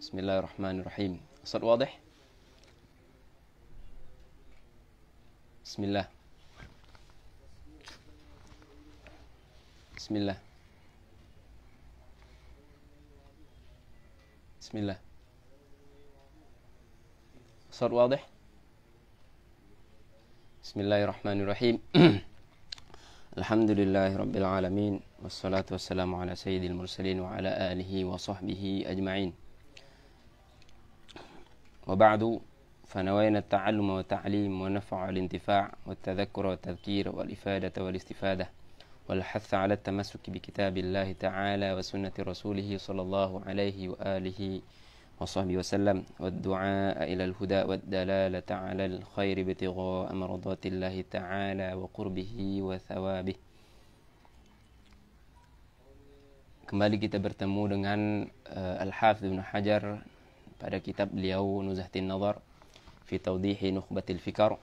بسم الله الرحمن الرحيم. الصوت واضح؟ بسم الله. بسم الله. بسم الله. الصوت واضح؟ بسم الله الرحمن الرحيم. الحمد لله رب العالمين، والصلاة والسلام على سيد المرسلين وعلى آله وصحبه أجمعين. وبعد، فنوينا التعلم والتعليم والنفع والانتفاع والتذكر والتذكير والإفادة والاستفادة والحث على التمسك بكتاب الله تعالى وسنة رسوله صلى الله عليه وآله وصحبه وسلم، والدعاء إلى الهدى والدلالة على الخير ابتغاء مرضات الله تعالى وقربه وثوابه. Kembali kita bertemu dengan Al-Hafidz Ibnu Hajar pada kitab beliau Nuzhatin Nazar fi Tawdihi Nukhbatil Fikar.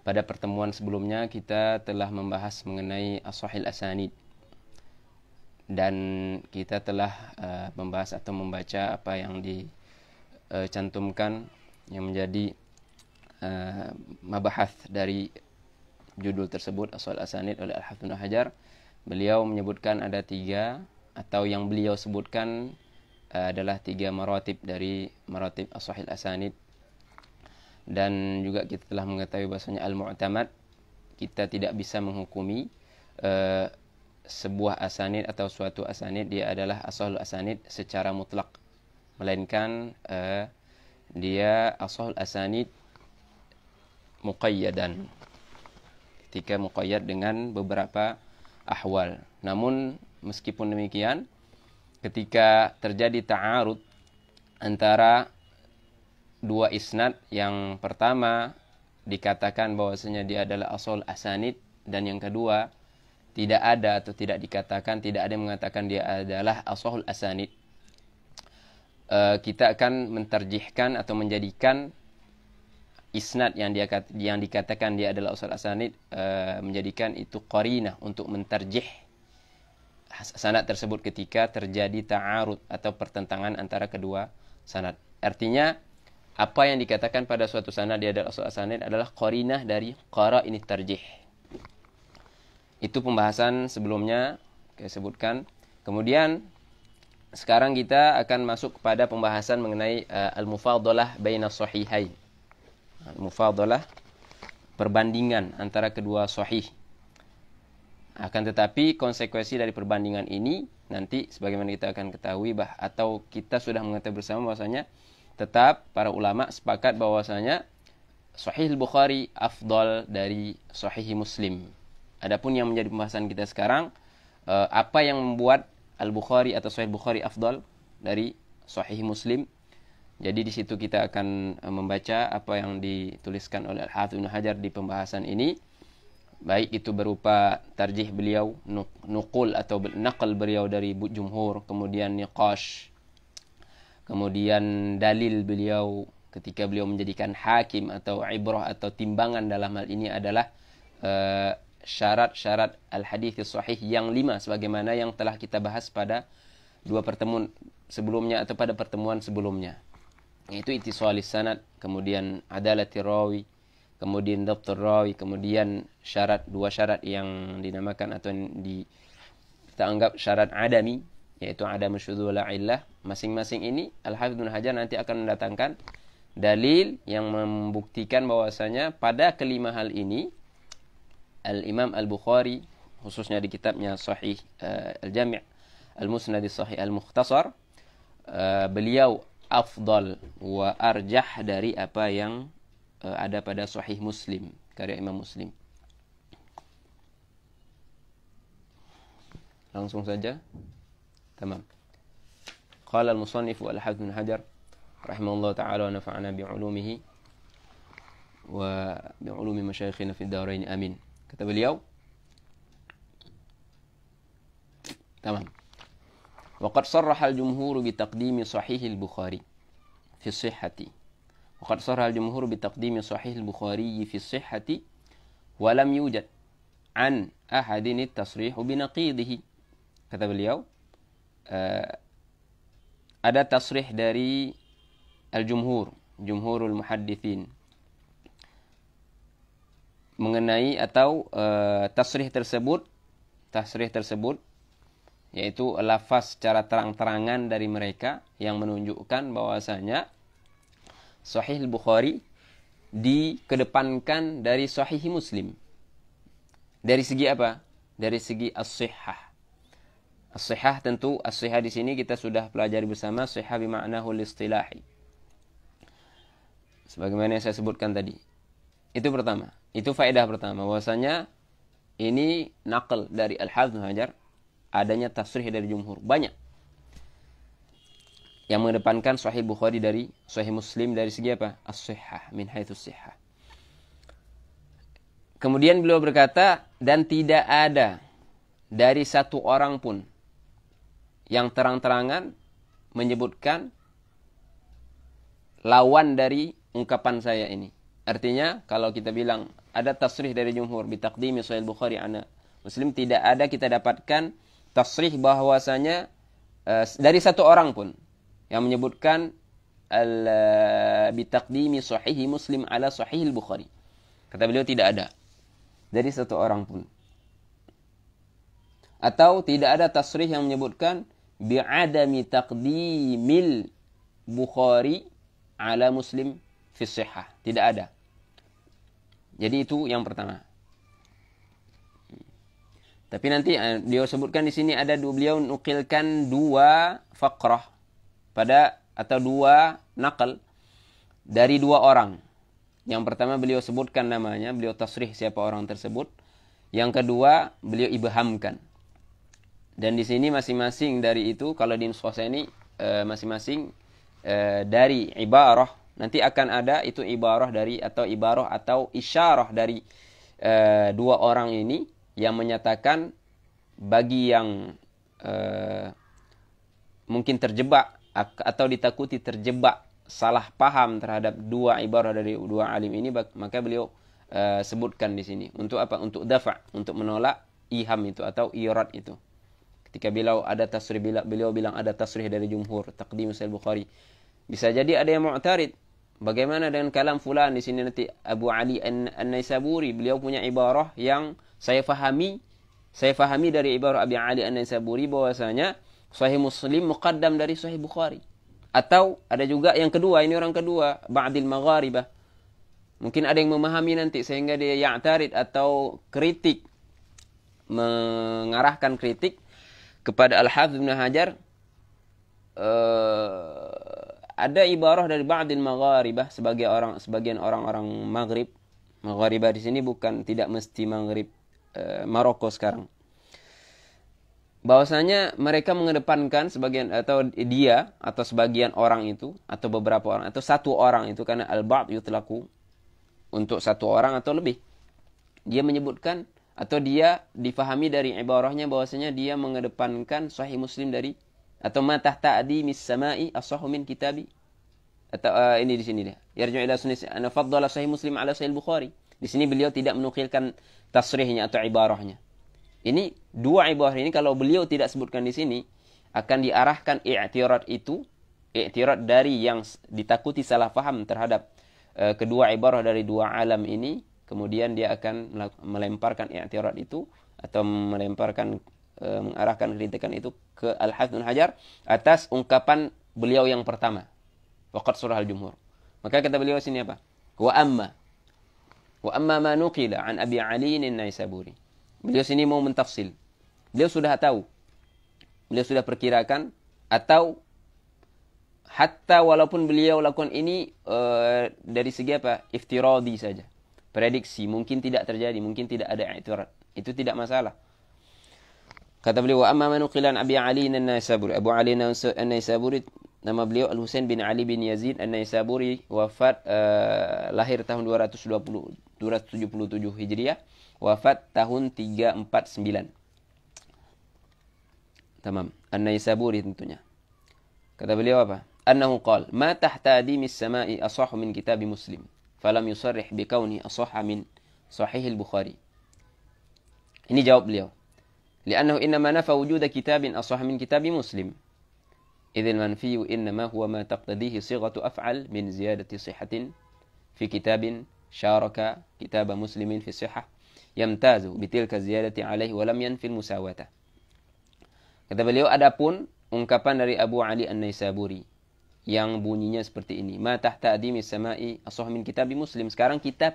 Pada pertemuan sebelumnya kita telah membahas mengenai as-sahih asanid, dan kita telah membahas atau membaca apa yang dicantumkan yang menjadi mabahath dari judul tersebut, as-sahih asanid oleh Al-Hafidz Ibnu Hajar. Beliau menyebutkan ada tiga, atau yang beliau sebutkan adalah tiga maratib dari maratib as-sahih asanid. Dan juga kita telah mengetahui bahasanya al-mu'tamad, kita tidak bisa menghukumi sebuah asanid atau suatu asanid dia adalah as-sahih asanid secara mutlak, melainkan dia as-sahih asanid muqayyadan, ketika muqayyad dengan beberapa ahwal. Namun meskipun demikian, ketika terjadi ta'arud antara dua isnad, yang pertama dikatakan bahwasanya dia adalah asal asanid, dan yang kedua tidak ada atau tidak dikatakan, tidak ada yang mengatakan dia adalah asal asanid, kita akan mentarjihkan atau menjadikan isnad yang dikatakan dia adalah asal asanid, menjadikan itu qarinah untuk mentarjih sanad tersebut ketika terjadi ta'arud atau pertentangan antara kedua sanad. Artinya apa yang dikatakan pada suatu sanad dia adalah asal asanid adalah qarinah dari qara'init tarjih. Itu pembahasan sebelumnya saya sebutkan. Kemudian sekarang kita akan masuk kepada pembahasan mengenai al-mufadalah baina sahihain. Al-mufadalah, perbandingan antara kedua sahih. Akan tetapi konsekuensi dari perbandingan ini nanti sebagaimana kita akan ketahui atau kita sudah mengetahui bersama bahwasanya tetap para ulama sepakat bahwasanya Sahih Bukhari afdal dari Sahih Muslim. Adapun yang menjadi pembahasan kita sekarang, apa yang membuat Al-Bukhari atau Sahih Bukhari afdal dari Sahih Muslim. Jadi di situ kita akan membaca apa yang dituliskan oleh Al-Hafidz Ibnu Hajar di pembahasan ini, baik itu berupa tarjih beliau, nukul atau naqal beliau dari jumhur, kemudian niqash, kemudian dalil beliau ketika beliau menjadikan hakim atau ibrah atau timbangan dalam hal ini adalah syarat-syarat al-hadits sahih yang 5 sebagaimana yang telah kita bahas pada dua pertemuan sebelumnya atau pada pertemuan sebelumnya, yaitu ittisalis sanad, kemudian adalatir rawi, kemudian dhabtur rawi, kemudian dua syarat yang dinamakan atau kita anggap syarat adami, yaitu adam syudzul wala illah. Masing-masing ini Al-Hafidz Ibnu Hajar nanti akan mendatangkan dalil yang membuktikan bahwasanya pada kelima hal ini Al-Imam Al-Bukhari, khususnya di kitabnya Sahih Al-Jami' Al-Musnad Sahih Al-Mukhtasar, beliau afdal wa arjah dari apa yang ada pada Sahih Muslim, karya Imam Muslim. Langsung saja. Tamam. Qala al-musannif Al-Hafidz Ibnu Hajar rahimahullah ta'ala wa nafa'ana bi'ulumihi wa bi'ulumi masyayikhina fid darain amin. Kata beliau, tamam. Wa qad sarraha al-jumhur bi taqdimi sahih al-Bukhari fi as-sihhati. Wa qad sarraha al-jumhur bi taqdimi sahih al-Bukhari fi as-sihhati wa lam yujad an ahadin at-tasrih bi naqidihi. Kata beliau, ada tasrih dari jumhurul muhaddithin mengenai atau tasrih tersebut yaitu lafaz secara terang-terangan dari mereka yang menunjukkan bahwasanya Sahih Bukhari dikedepankan dari Sahih Muslim. Dari segi apa? Dari segi as-sihhah. As-sihhah tentu as-sihhah di sini kita sudah pelajari bersama, sihhah bima'nahu al-istilahi. Sebagaimana yang saya sebutkan tadi. Itu pertama. Itu faedah pertama bahwasanya ini naql dari Al-Hafidz Ibnu Hajar, adanya tasrih dari jumhur. Banyak yang mengedepankan Sahih Bukhari dari Sahih Muslim dari segi apa? As-sihhah, min haitsus sihhah. Kemudian beliau berkata, dan tidak ada dari satu orang pun yang terang-terangan menyebutkan lawan dari ungkapan saya ini. Artinya, kalau kita bilang ada tasrih dari jumhur bitaqdimi Sahih Bukhari ana Muslim, tidak ada kita dapatkan tasrih bahwasanya dari satu orang pun yang menyebutkan bitaqdimi Sahih Muslim ala Sahih Bukhari. Kata beliau tidak ada dari satu orang pun. Atau tidak ada tasrih yang menyebutkan bi'adami taqdimil Bukhari ala Muslim fi sihhah. Tidak ada. Jadi itu yang pertama. Tapi nanti beliau sebutkan di sini ada beliau nukilkan dua faqrah atau dua naqal dari dua orang. Yang pertama beliau sebutkan namanya, beliau tasrih siapa orang tersebut. Yang kedua beliau ibhamkan. Dan di sini masing-masing dari itu, kalau di nuskhah ini masing-masing dari ibarah, nanti akan ada itu ibarah dari atau ibarah atau isyarah dari dua orang ini yang menyatakan bagi yang mungkin terjebak atau ditakuti terjebak salah paham terhadap dua ibarah dari dua alim ini, maka beliau sebutkan di sini untuk apa? Untuk dafa', untuk menolak iham itu atau irad itu. Ketika beliau bilang ada tasrih dari jumhur taqdim Sahih Bukhari, bisa jadi ada yang mu'tarid. Bagaimana dengan kalam fulan di sini nanti Abu Ali An-Naisaburi, beliau punya ibarah yang saya fahami dari ibarah Abi Ali An-Naisaburi bahwasanya Sahih Muslim muqaddam dari Sahih Bukhari. Atau ada juga yang kedua, ini orang kedua, ba'dil magharibah. Mungkin ada yang memahami nanti sehingga dia ya'tarid atau kritik, mengarahkan kritik kepada Al-Hafidz Ibnu Hajar. Ada ibarah dari ba'dil magharibah, sebagian orang-orang Maghrib. Magharibah di sini tidak mesti Maghrib Maroko sekarang. Bahwasanya mereka mengedepankan sebagian atau dia atau sebagian orang itu atau beberapa orang atau satu orang itu, karena al-ba'd yutlaqu untuk satu orang atau lebih. Dia menyebutkan atau dia difahami dari ibarahnya bahwasanya dia mengedepankan Sahih Muslim dari atau ma tahta adimis sama'i asahhu min kitabi, atau ini di sini dia yarju ila sunnah ana faddala Sahih Muslim ala Sahih Bukhari. Di sini beliau tidak menukilkan tasrihnya atau ibarahnya. Ini dua ibarah ini kalau beliau tidak sebutkan di sini akan diarahkan i'tirad dari yang ditakuti salah faham terhadap kedua ibarah dari dua alam ini, kemudian dia akan melemparkan i'tirad itu atau mengarahkan kritikan itu ke Al-Hafidz Ibnu Hajar atas ungkapan beliau yang pertama, waqad surah al-jumhur. Maka kata beliau sini apa? Wa amma ma nuqila an Abi Ali An-Naisaburi. Beliau sini mau mentafsil. Beliau sudah tahu. Beliau sudah perkirakan atau hatta walaupun beliau lakukan ini dari segi apa? Iftiradi saja. Prediksi, mungkin tidak terjadi, mungkin tidak ada i'tirad. Itu tidak masalah. Kata beliau, wa amma manuqilan Abi Ali An-Naisaburi. Abu Ali An-Naisaburi, nama beliau Al-Husain bin Ali bin Yazid An-Naisaburi, wafat lahir tahun 277 Hijriah. Wafat tahun 349. Tamam. An-Naisaburi tentunya. Kata beliau apa? Annahu qala, ma tahta adimis sama'i asahhu min kitab Muslim, falam yusarrih bikauni asahha min Sahih Al-Bukhari. Ini jawab beliau. Li'annahu innama nafa wujuda kitabin asahha min kitab Muslim. Idzal manfiyu innama huwa ma taqtadihi sighatu af'al min ziyadati sihhatin fi kitabin syaraka kitab muslimin fi sihhah yamtazu bitilka ziyadati alaihi wa lam yanfil musawata. Kata beliau, adapun ungkapan dari Abu Ali An-Naisaburi yang bunyinya seperti ini, ma tahta adimi samai asah min kitab Muslim. Sekarang kita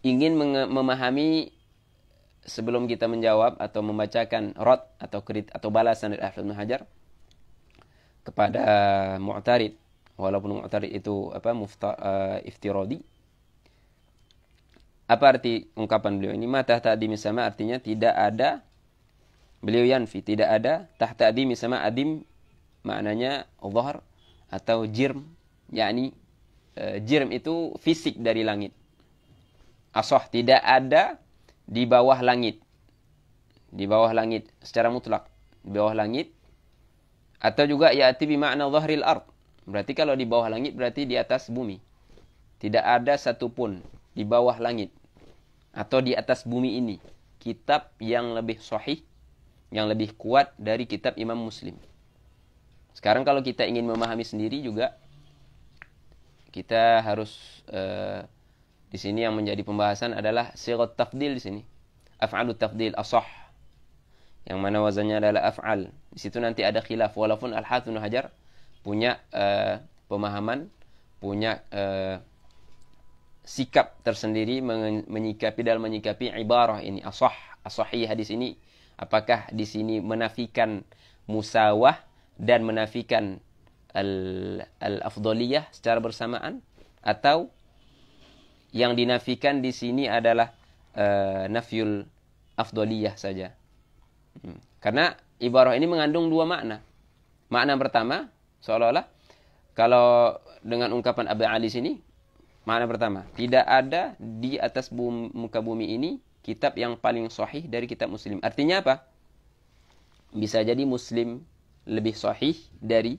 ingin memahami, sebelum kita menjawab atau membacakan rad atau krit atau balasan dari Ibnu Hajar kepada Mu'tarid, walaupun Mu'tarid itu iftiradi. Apa arti ungkapan beliau ini? Ma tahta adimi sama artinya tidak ada, beliau yanfi, tidak ada tahta adimi sama. Adim maknanya dhahr atau jirm, yakni jirm itu fisik dari langit. Asah tidak ada di bawah langit. Di bawah langit secara mutlak, di bawah langit. Atau juga ya'ti bi makna dhahril ard. Berarti kalau di bawah langit berarti di atas bumi. Tidak ada satupun di bawah langit atau di atas bumi ini kitab yang lebih sahih, yang lebih kuat dari kitab Imam Muslim. Sekarang kalau kita ingin memahami sendiri juga, kita harus di sini yang menjadi pembahasan adalah sighat tafdil di sini. Af'alut tafdil asah, yang mana wazannya adalah af'al. Di situ nanti ada khilaf, walaupun Al-Hafidz Ibnu Hajar punya pemahaman, punya sikap tersendiri menyikapi dalam menyikapi ibarah ini asahih hadis ini. Apakah di sini menafikan musawah dan menafikan al-afdaliyah secara bersamaan, atau yang dinafikan di sini adalah nafyul afdaliyah saja. Karena ibarah ini mengandung dua makna. Makna pertama, seolah-olah kalau dengan ungkapan Abu Ali sini, makna pertama, tidak ada di atas muka bumi ini kitab yang paling sahih dari kitab Muslim. Artinya apa? Bisa jadi Muslim lebih sahih dari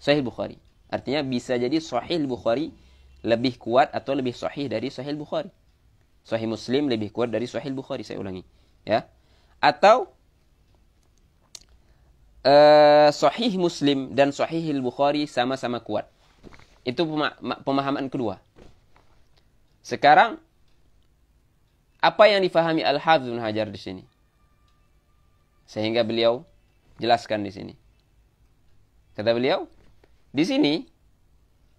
Sahih Bukhari. Artinya bisa jadi Sahih Bukhari lebih kuat atau lebih sahih dari Sahih Bukhari. Sahih Muslim lebih kuat dari Sahih Bukhari, saya ulangi. Ya. Atau Sahih Muslim dan Sahih Bukhari sama-sama kuat. Itu pemahaman kedua. Sekarang, apa yang difahami Al-Hafidz Ibnu Hajar di sini? Sehingga beliau jelaskan di sini. Kata beliau, di sini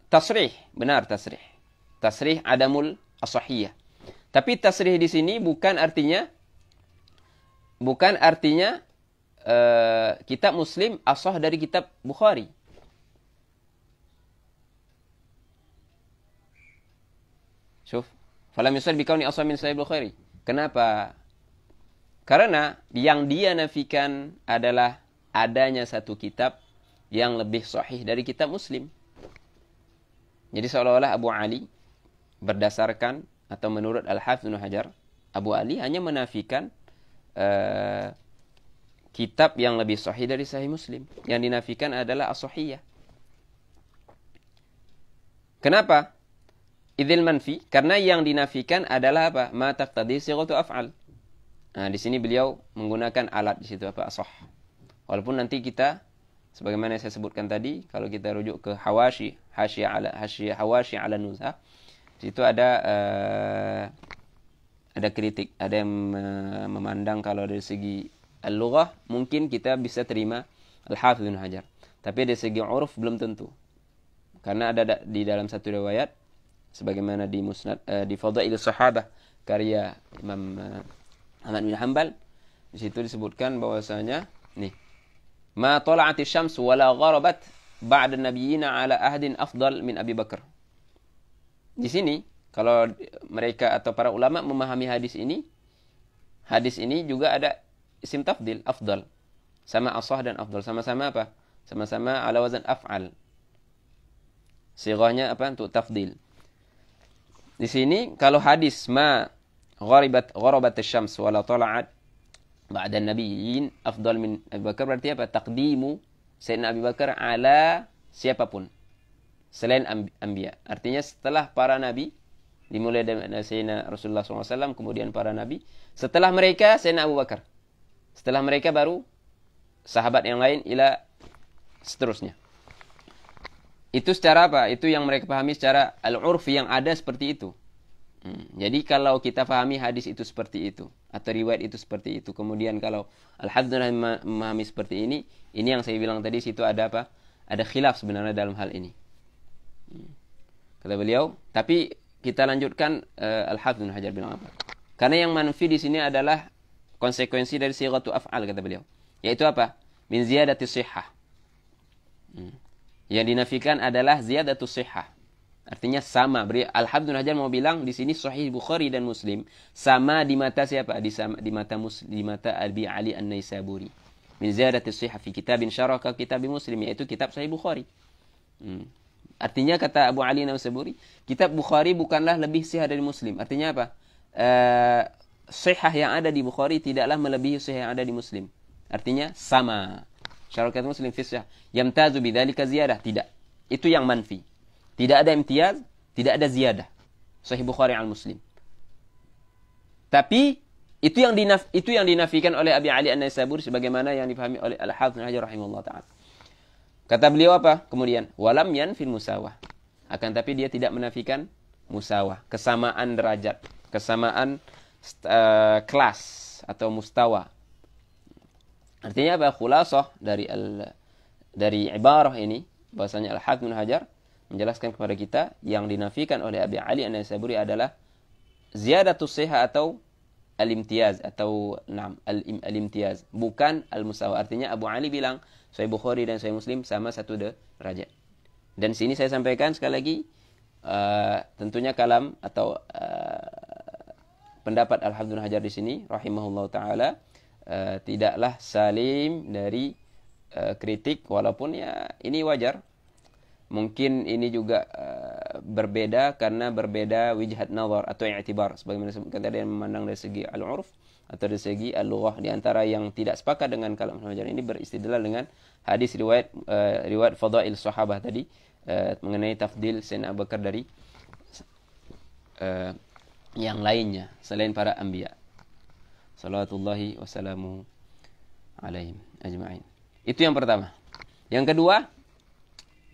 tasrih, benar tasrih. Tasrih adamul asahiyah. Tapi tasrih di sini bukan artinya kitab Muslim asah dari kitab Bukhari. Syuf, falam yusal bikauni asah min Sahih Bukhari. Kenapa? Karena yang dia nafikan adalah adanya satu kitab yang lebih sahih dari kitab Muslim. Jadi seolah-olah Abu Ali berdasarkan atau menurut Al-Hafidz Ibnu Hajar, Abu Ali hanya menafikan kitab yang lebih sahih dari Sahih Muslim. Yang dinafikan adalah as-sahihiyah. Kenapa? Idzil manfi, karena yang dinafikan adalah apa? Ma taqtadi sighatu af'al. Nah, di sini beliau menggunakan alat di situ apa? Asah. Walaupun nanti kita sebagaimana saya sebutkan tadi, kalau kita rujuk ke hasyiyah hawashi ala nuzha, di situ ada kritik, ada yang memandang kalau dari segi al-lughah mungkin kita bisa terima Al-Hafidz Ibnu Hajar. Tapi dari segi uruf belum tentu. Karena ada di dalam satu riwayat sebagaimana di Musnad di Fadailus Sahabah karya Imam Ahmad bin Hanbal, di situ disebutkan bahwasanya nih, ma tala'atis syams wala gharabat ba'da nabiyyina ala ahdin afdal min Abi Bakar. Di sini kalau mereka atau para ulama memahami hadis ini juga ada isim tafdil afdal. Sama asah dan afdal, sama-sama apa? Sama-sama ala wazan af'al. Sighahnya apa? Untuk tafdil. Di sini kalau hadis ma gharabat asy-syams wala tala'at ba'da an-nabiyyin afdal min Abi Bakar, berarti apa? Taqdimu Sayyidina Abi Bakar ala siapapun selain anbiya. Artinya setelah para nabi, dimulai dari Sayyidina Rasulullah SAW, kemudian para nabi, setelah mereka Sayyidina Abu Bakar, setelah mereka baru sahabat yang lain ila seterusnya. Itu secara apa? Itu yang mereka pahami secara al-urf yang ada seperti itu. Jadi kalau kita pahami hadis itu seperti itu, atau riwayat itu seperti itu, kemudian kalau al-hafidz memahami seperti ini yang saya bilang tadi, situ ada apa? Ada khilaf sebenarnya dalam hal ini. Kata beliau, tapi kita lanjutkan al-hafidz Ibnu Hajar bilang apa? Karena yang manfi di sini adalah konsekuensi dari sighatu af'al, kata beliau. Yaitu apa? Min ziyadati shihhah. Yang dinafikan adalah ziyadatu shihhah. Artinya sama. Al-Hafidz Ibnu Hajar mau bilang di sini Sahih Bukhari dan Muslim sama di mata siapa? Di mata Abi Ali An-Naisaburi. Min ziyadati shihhah fi kitabin syaraka kitab Muslim, yaitu kitab Sahih Bukhari. Artinya kata Abu Ali An-Naisaburi, kitab Bukhari bukanlah lebih sahih dari Muslim. Artinya apa? Sahih yang ada di Bukhari tidaklah melebihi sahih yang ada di Muslim. Artinya sama. Syarakat Muslim fi sahih yamtazu bidzalika ziyadah, tidak. Itu yang manfi. Tidak ada imtiyaz, tidak ada ziyadah. Sahih Bukhari al Muslim. Tapi itu yang dinafikan oleh Abi Ali An-Naisaburi sebagaimana yang dipahami oleh Al-Hafidz Ibnu Hajar rahimahullah taala. Kata beliau apa? Kemudian walam yanfil musawah. Akan tapi dia tidak menafikan musawah, kesamaan derajat, kesamaan kelas atau mustawa. Artinya apa? Khulasah dari ibarah ini bahwasanya Al-Hafidz Ibnu Hajar menjelaskan kepada kita yang dinafikan oleh Abi Ali An-Naisaburi adalah ziyadatus sihah atau al-imtiyaz atau al-imtiyaz, bukan al-musawa. Artinya Abu Ali bilang Sahih Bukhari dan Sahih Muslim sama satu derajat. Dan sini saya sampaikan sekali lagi tentunya kalam atau pendapat Al-Hafidz Ibnu Hajar di sini rahimahullah taala tidaklah salim dari kritik, walaupun ya ini wajar. Mungkin ini juga berbeda karena berbeda wijhat nazar atau i'tibar, sebagaimana disebutkan tadi, yang memandang dari segi al-urf atau dari segi al-lughah. Di antara yang tidak sepakat dengan kalam Ibnu Hajar ini beristidlal dengan hadis riwayat fadail sahabah tadi mengenai tafdil Sayyidina Abu Bakar dari yang lainnya selain para anbiya. Salawatullahi wassalamu alaihim ajma'in. Itu yang pertama. Yang kedua,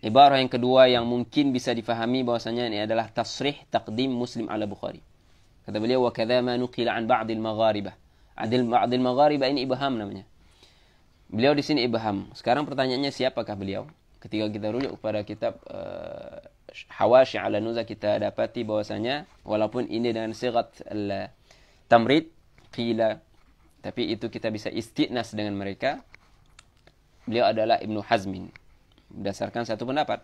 ibarah yang kedua yang mungkin bisa difahami bahwasanya ini adalah tasrih taqdim Muslim ala Bukhari. Kata beliau, wa kadza ma nuqila an ba'd al-magharibah. Ba'd al-magharibah ini ibham namanya. Beliau di sini ibham. Sekarang pertanyaannya, siapakah beliau? Ketika kita rujuk kepada kitab Hawashi ala Nuzah, kita dapati bahwasanya walaupun ini dengan sighat al-tamrid qila, tapi itu kita bisa istiqnas dengan mereka. Beliau adalah Ibnu Hazmin berdasarkan satu pendapat.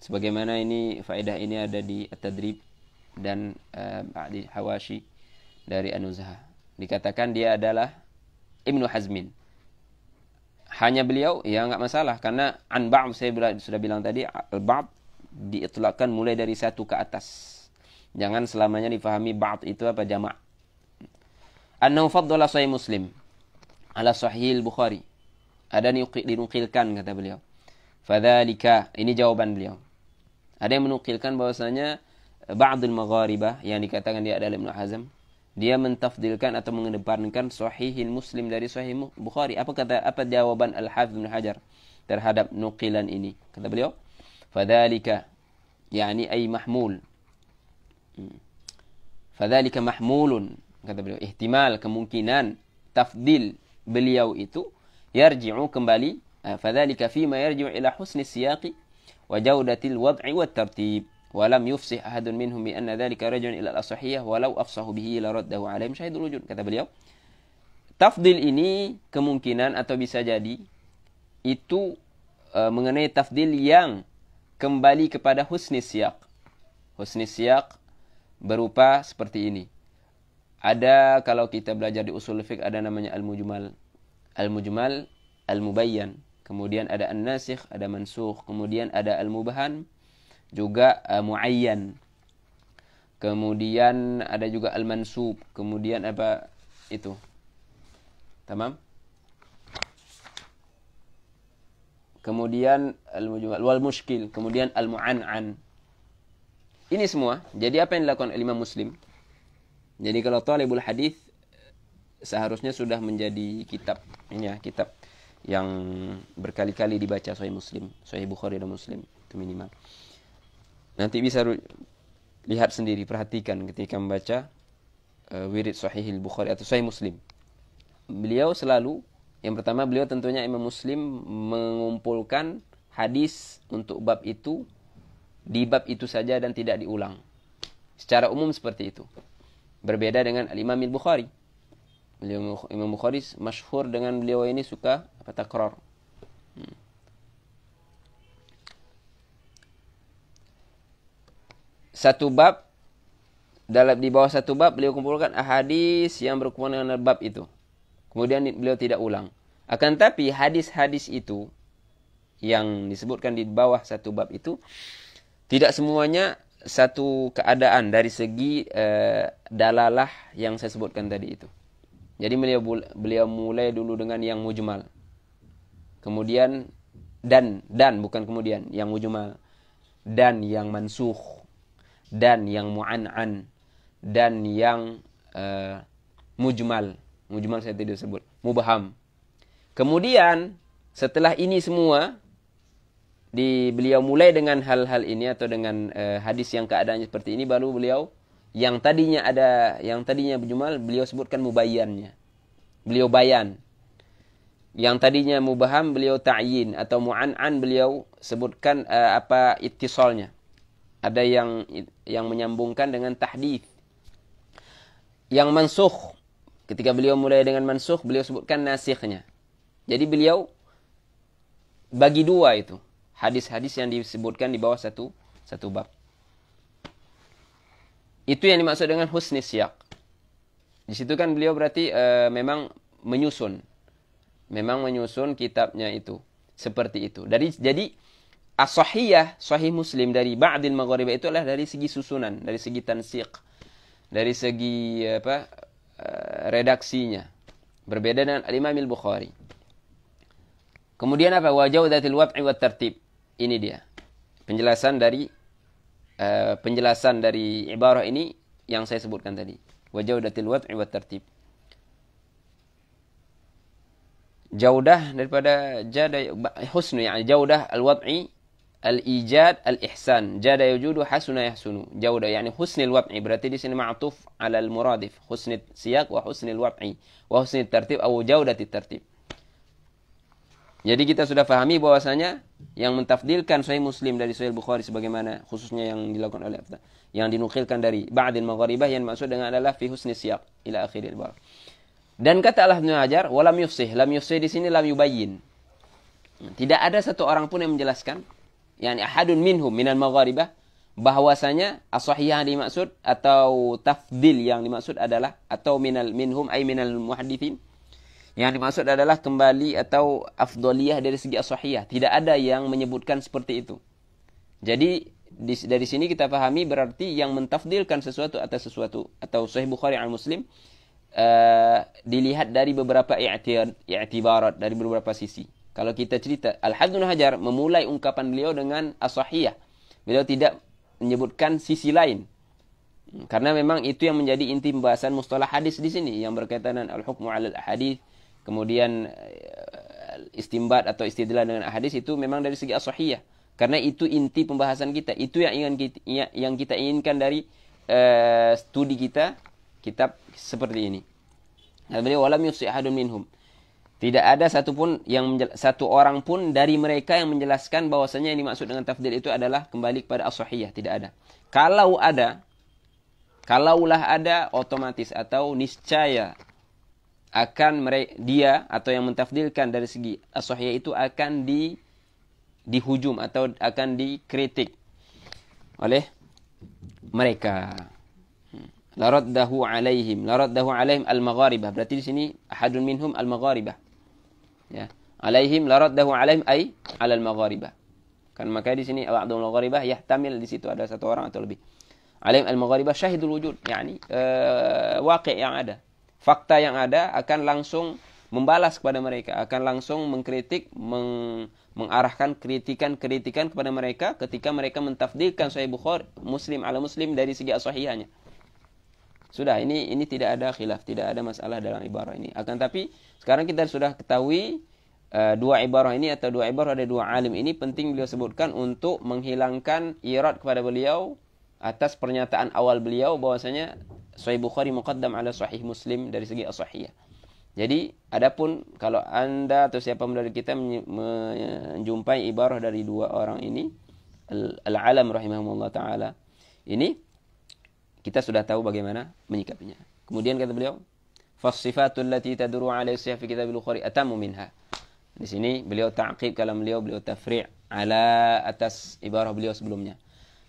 Sebagaimana ini faedah ini ada di At-Tadrib dan di Hawashi dari An-Nuzhah. Dikatakan dia adalah Ibnu Hazmin. Hanya beliau, ya enggak masalah, karena an ba'd saya sudah bilang tadi, al-ba'd diitlaqkan mulai dari satu ke atas. Jangan selamanya difahami ba'd itu apa jamak. Annahu faddala Sahih Muslim ala Sahih Bukhari. Ada dinukilkan kata beliau. Fadzalika, ini jawaban beliau. Ada yang menukilkan bahwasanya ba'dul magharibah yang dikatakan dia adalah Ibnu Hazm, dia mentafdilkan atau mengedepankan Sahih Muslim dari Sahih Bukhari. Apa jawaban Al-Hafidz Ibnu Hajar terhadap nukilan ini? Kata beliau, fadzalika yani ay mahmul. Fadzalika mahmulun, kata beliau, ihtimal, kemungkinan tafdil beliau itu yarji'u kembali, fadzalika fima yarji'u ila husni siyaqi wa jawdatil wad'i wat tartib wa lam yufsih ahadun minhum bi anna dzalika raj'un ila al-asahiyah walau afsahu bihi la raddahu alaihim syahidul wujud. Kata beliau, tafdil ini kemungkinan atau bisa jadi itu mengenai tafdil yang kembali kepada husni siyaq. Husni siyaq berupa seperti ini. Ada, kalau kita belajar di usul fiqh, ada namanya al-mujmal, al-mubayyan, kemudian ada an-nasikh, ada mansukh, kemudian ada al-mubahan, juga muayyan, kemudian ada juga al-mansub, kemudian apa itu, tamam, kemudian al-mujmal wal mushkil, kemudian al-mu'an'an. Ini semua. Jadi apa yang dilakukan Imam Muslim? Jadi kalau talibul hadis seharusnya sudah menjadi kitab ini ya, kitab yang berkali-kali dibaca Sahih Muslim, Sahih Bukhari dan Muslim itu minimal. Nanti bisa lihat sendiri, perhatikan ketika membaca wirid Sahih Bukhari atau Sahih Muslim. Beliau selalu, yang pertama beliau tentunya Imam Muslim mengumpulkan hadis untuk bab itu di bab itu saja dan tidak diulang. Secara umum seperti itu. Berbeda dengan Al-Imam Al-Bukhari. Imam Bukhari masyhur dengan beliau ini suka takrar. Satu bab, di bawah satu bab beliau kumpulkan ahadis yang berhubungan dengan bab itu. Kemudian beliau tidak ulang. Akan tapi hadis-hadis itu yang disebutkan di bawah satu bab itu tidak semuanya satu keadaan dari segi dalalah yang saya sebutkan tadi itu. Jadi beliau mulai dulu dengan yang mujmal. Kemudian dan bukan kemudian yang mujmal, dan yang mansukh, dan yang mu'an'an, dan yang mujmal. Mujmal saya tidak sebut, mubham. Kemudian setelah ini semua beliau mulai dengan hal-hal ini atau dengan hadis yang keadaannya seperti ini, baru beliau yang tadinya mujmal beliau sebutkan mubayyannya. Beliau bayan. Yang tadinya mubham beliau ta'yin atau mu'an'an beliau sebutkan ittisalnya. Ada yang menyambungkan dengan tahdits. Yang mansukh, ketika beliau mulai dengan mansukh beliau sebutkan nasikhnya. Jadi beliau bagi dua itu hadis-hadis yang disebutkan di bawah satu bab. Itu yang dimaksud dengan husni siyaq. Di situ kan beliau berarti memang menyusun kitabnya itu seperti itu. Jadi as-sahihah, Sahih Muslim dari ba'dil magharibah itu adalah dari segi susunan, dari segi tansiq, dari segi redaksinya. Berbeda dengan Al-Imam Al-Bukhari. Kemudian wa jawdatil wad'i wat tartib. Ini dia penjelasan dari ibarah ini yang saya sebutkan tadi. Wa jawdatil wad'i wat tartib. Jaudah daripada husnu, yani jaudah al-wad'i, al-ijad, al-ihsan. Jada yujudu hasuna yahsunu. Jaudah yani husnil wad'i, berarti di sini ma'tuf 'ala al-muradif, husnil siyaq wa husnil wad'i wa husnil tartib atau jaudatit tartib. Jadi kita sudah fahami bahwasanya yang mentafdilkan Sahih Muslim dari Sahih Bukhari sebagaimana khususnya yang dilakukan oleh yang dinukilkan dari ba'dil magharibah, yang maksud dengan adalah fi husni siyaq ila akhiril bar. Dan kata Allah Ibnu Hajar, walam yufsih. Lam yufsih di sini lam yubayyin. Tidak ada satu orang pun yang menjelaskan, yani ahadun minhum minal magharibah, bahwasanya as-sahihah dimaksud atau tafdil yang dimaksud adalah, atau minhum ay minal muhadditsin, yang dimaksud adalah kembali atau afdoliyah dari segi as-sahihah. Tidak ada yang menyebutkan seperti itu. Jadi dari sini kita pahami berarti yang mentafdilkan sesuatu atas sesuatu atau Sahih Bukhari al Muslim dilihat dari beberapa i'tibarat, dari beberapa sisi. Kalau kita cerita, Al-Hafidz Ibnu Hajar memulai ungkapan beliau dengan as-sahihah. Beliau tidak menyebutkan sisi lain. Karena memang itu yang menjadi inti pembahasan mustalah hadis di sini yang berkaitan dengan al-hukmu 'alal ahadits. Kemudian istimbat atau istidlal dengan hadis itu memang dari segi as-sahihah. Karena itu inti pembahasan kita. Itu yang kita inginkan dari studi kita, kitab seperti ini. Dan beliau walam yufsih ahadun minhum. Tidak ada satu orang pun dari mereka yang menjelaskan bahwasanya yang dimaksud dengan tafdil itu adalah kembali kepada as-sahihah. Tidak ada. Kalaulah ada otomatis atau niscaya akan dia atau yang mentafdilkan dari segi as-sahihah itu akan dihujum atau akan dikritik oleh mereka. Laraddahu alaihim al-magharibah. Berarti di sini ahadun minhum al-magharibah. Ya. Alaihim laraddahu alaihim ay 'alal magharibah. Kan maka di sini ba'dul magharibah yahtamil, di situ ada satu orang atau lebih. Alaihim al-magharibah syahidul wujud, yani waqi' yang ada. Fakta yang ada akan langsung membalas kepada mereka, akan langsung mengkritik, mengarahkan kritikan kepada mereka ketika mereka mentafdilkan Sahih Bukhari Muslim ala Muslim dari segi as-sahihahnya. Sudah, ini tidak ada khilaf, tidak ada masalah dalam ibarah ini. Akan tapi sekarang kita sudah ketahui dua ibarah ini atau dua ibarah dari dua alim ini penting beliau sebutkan untuk menghilangkan irad kepada beliau atas pernyataan awal beliau bahwasanya Sahih Bukhari muqaddam ala Sahih Muslim dari segi as-sahihah. Jadi adapun kalau Anda atau siapa dari kita menjumpai ibarah dari dua orang ini al-alam rahimahumullah taala ini, kita sudah tahu bagaimana menyikapinya. Kemudian kata beliau, fas-sifatul lati taduru alaiha fi kitab al-Bukhari atammu minha. Di sini beliau ta'qib kalam beliau tafri' ala atas ibarah beliau sebelumnya.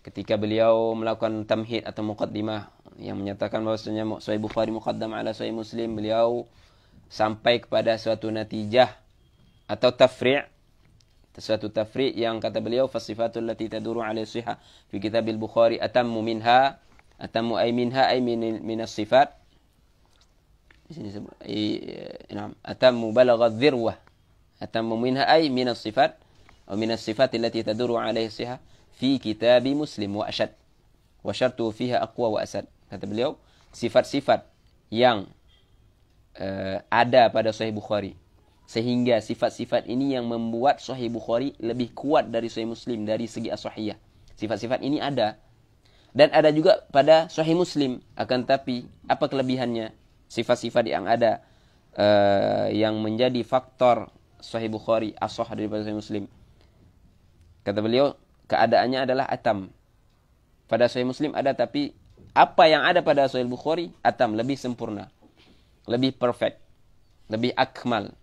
Ketika beliau melakukan tamhid atau muqaddimah yang menyatakan bahwasanya Sahih Bukhari muqaddam ala Sahih Muslim, beliau sampai kepada suatu natijah atau tafri', suatu tafri' yang kata beliau fas-sifatul lati taduru alaiha sihah fi kitab al-Bukhari atammu minha, atammu ay minha ay min as-sifat. Di sini sebut atammu balagha dzirwah. Atammu minha ay min as-sifat atau min as-sifat allati taduru alaiha sihah fi kitab Muslim wa ashad wa syartu fiha aqwa wa asad. Kata beliau, sifat-sifat yang ada pada Sahih Bukhari, sehingga sifat-sifat ini yang membuat Sahih Bukhari lebih kuat dari Sahih Muslim dari segi as-sahihah. Sifat-sifat ini ada dan ada juga pada Sahih Muslim, akan tapi apa kelebihannya? Sifat-sifat yang ada yang menjadi faktor Sahih Bukhari as-sah daripada Sahih Muslim. Kata beliau, keadaannya adalah atam. Pada Sahih Muslim ada, tapi apa yang ada pada Sahih Bukhari atam, lebih sempurna, lebih perfect, lebih akmal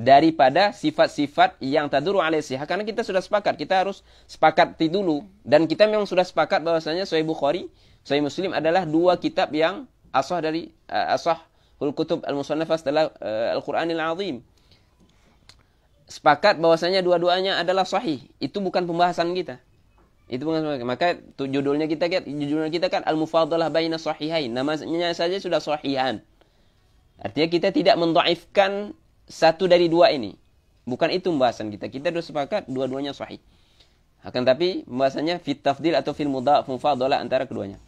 daripada sifat-sifat yang taduru alaihi sihah. Karena kita sudah sepakat, kita harus sepakati dulu, dan kita memang sudah sepakat bahwasanya Sahih Bukhari, Sahih Muslim adalah dua kitab yang asah dari asahul kutub al-musannafah setelah Al-Qur'anil Azim. Sepakat bahwasanya dua-duanya adalah sahih. Itu bukan pembahasan kita. Itu bukan. Maka judulnya kita kan al-mufadalah baina sahihain. Namanya saja sudah sahihan. Artinya kita tidak mendhaifkan satu dari dua ini. Bukan itu pembahasan kita. Kita sudah sepakat dua-duanya sahih. Akan tapi pembahasannya fit tafdil atau fil mufadalah antara keduanya.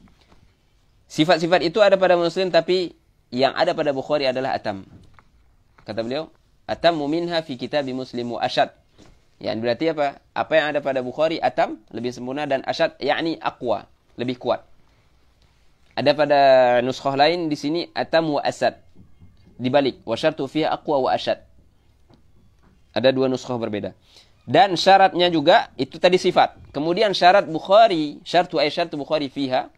Sifat-sifat itu ada pada Muslim, tapi yang ada pada Bukhari adalah atam. Kata beliau, atammu minha fi kitab Muslim wa ashad. Yang berarti apa? Apa yang ada pada Bukhari atam, lebih sempurna, dan ashad yakni aqwa, lebih kuat. Ada pada nuskhah lain di sini atam wa asad. Dibalik, wa syartu fiha aqwa wa ashad. Ada dua nuskhah berbeda. Dan syaratnya juga itu tadi sifat. Kemudian syarat Bukhari, syartu Bukhari fiha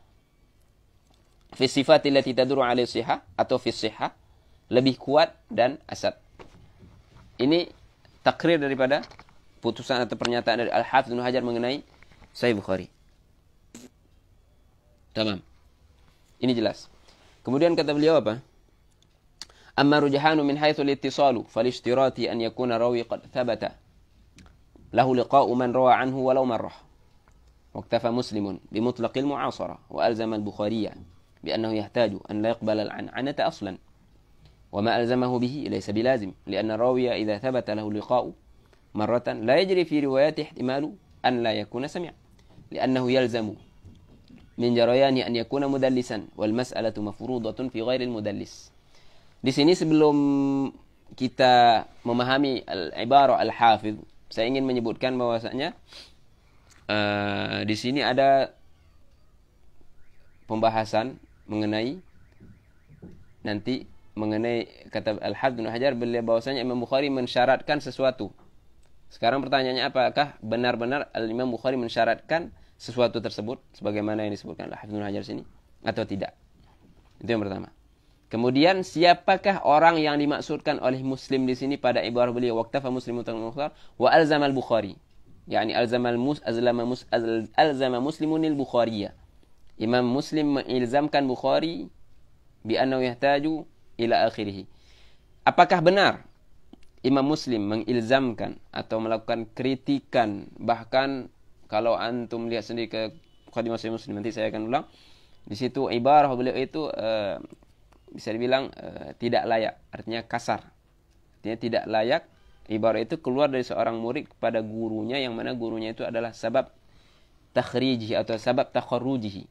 fi sifati allati taduru alaihi sihah atau fi sihah, lebih kuat dan asad. Ini takrir daripada putusan atau pernyataan dari Al-Hafidz Ibnu Hajar mengenai Sahih Bukhari. Tamam. Ini jelas. Kemudian kata beliau apa? Amma rujhanu min haitsu al-ittisalu fal-ishtirati an yakuna rawi qad thabata lahu liqa'u man rawa anhu walau marrah. Waktafa Muslimun bi mutlaqil mu'asara wa alzama al-Bukhariya bi annahu yahtaju an la yaqbala al-an'anata aslan. وما ألزمه به ليس بلازم لأن الراوي إذا ثبت له اللقاء مرة لا يجري في روايته احتمال أن لا يكون سمع لأنه يلزم من جريان أن يكون مدلسا والمسألة مفروضة في غير المدلس. Di sini sebelum kita memahami al-ibarah al-hafidh, saya ingin menyebutkan bahwasanya di sini ada pembahasan mengenai nanti mengenai kata Al-Hafidz Ibnu Hajar beliau bahwasanya Imam Bukhari mensyaratkan sesuatu. Sekarang pertanyaannya, apakah benar-benar Imam Bukhari mensyaratkan sesuatu tersebut sebagaimana yang disebutkan Al-Hafidz Ibnu Hajar sini atau tidak? Itu yang pertama. Kemudian siapakah orang yang dimaksudkan oleh Muslim di sini pada ibarah beliau waqtafa Muslimun al-Mukhtar wa alzama al-Bukhari? Yani alzama Muslimunil Bukhariyah. Imam Muslim mengilzamkan Bukhari bi annahu yahtaju ila akhirih. Apakah benar Imam Muslim mengilzamkan atau melakukan kritikan, bahkan kalau antum lihat sendiri ke Muqaddimah Sahih Muslim, nanti saya akan ulang, di situ ibarah beliau itu bisa dibilang tidak layak, artinya kasar, artinya tidak layak. Ibarah itu keluar dari seorang murid kepada gurunya, yang mana gurunya itu adalah sabab takhrijihi atau sabab takharrujihi.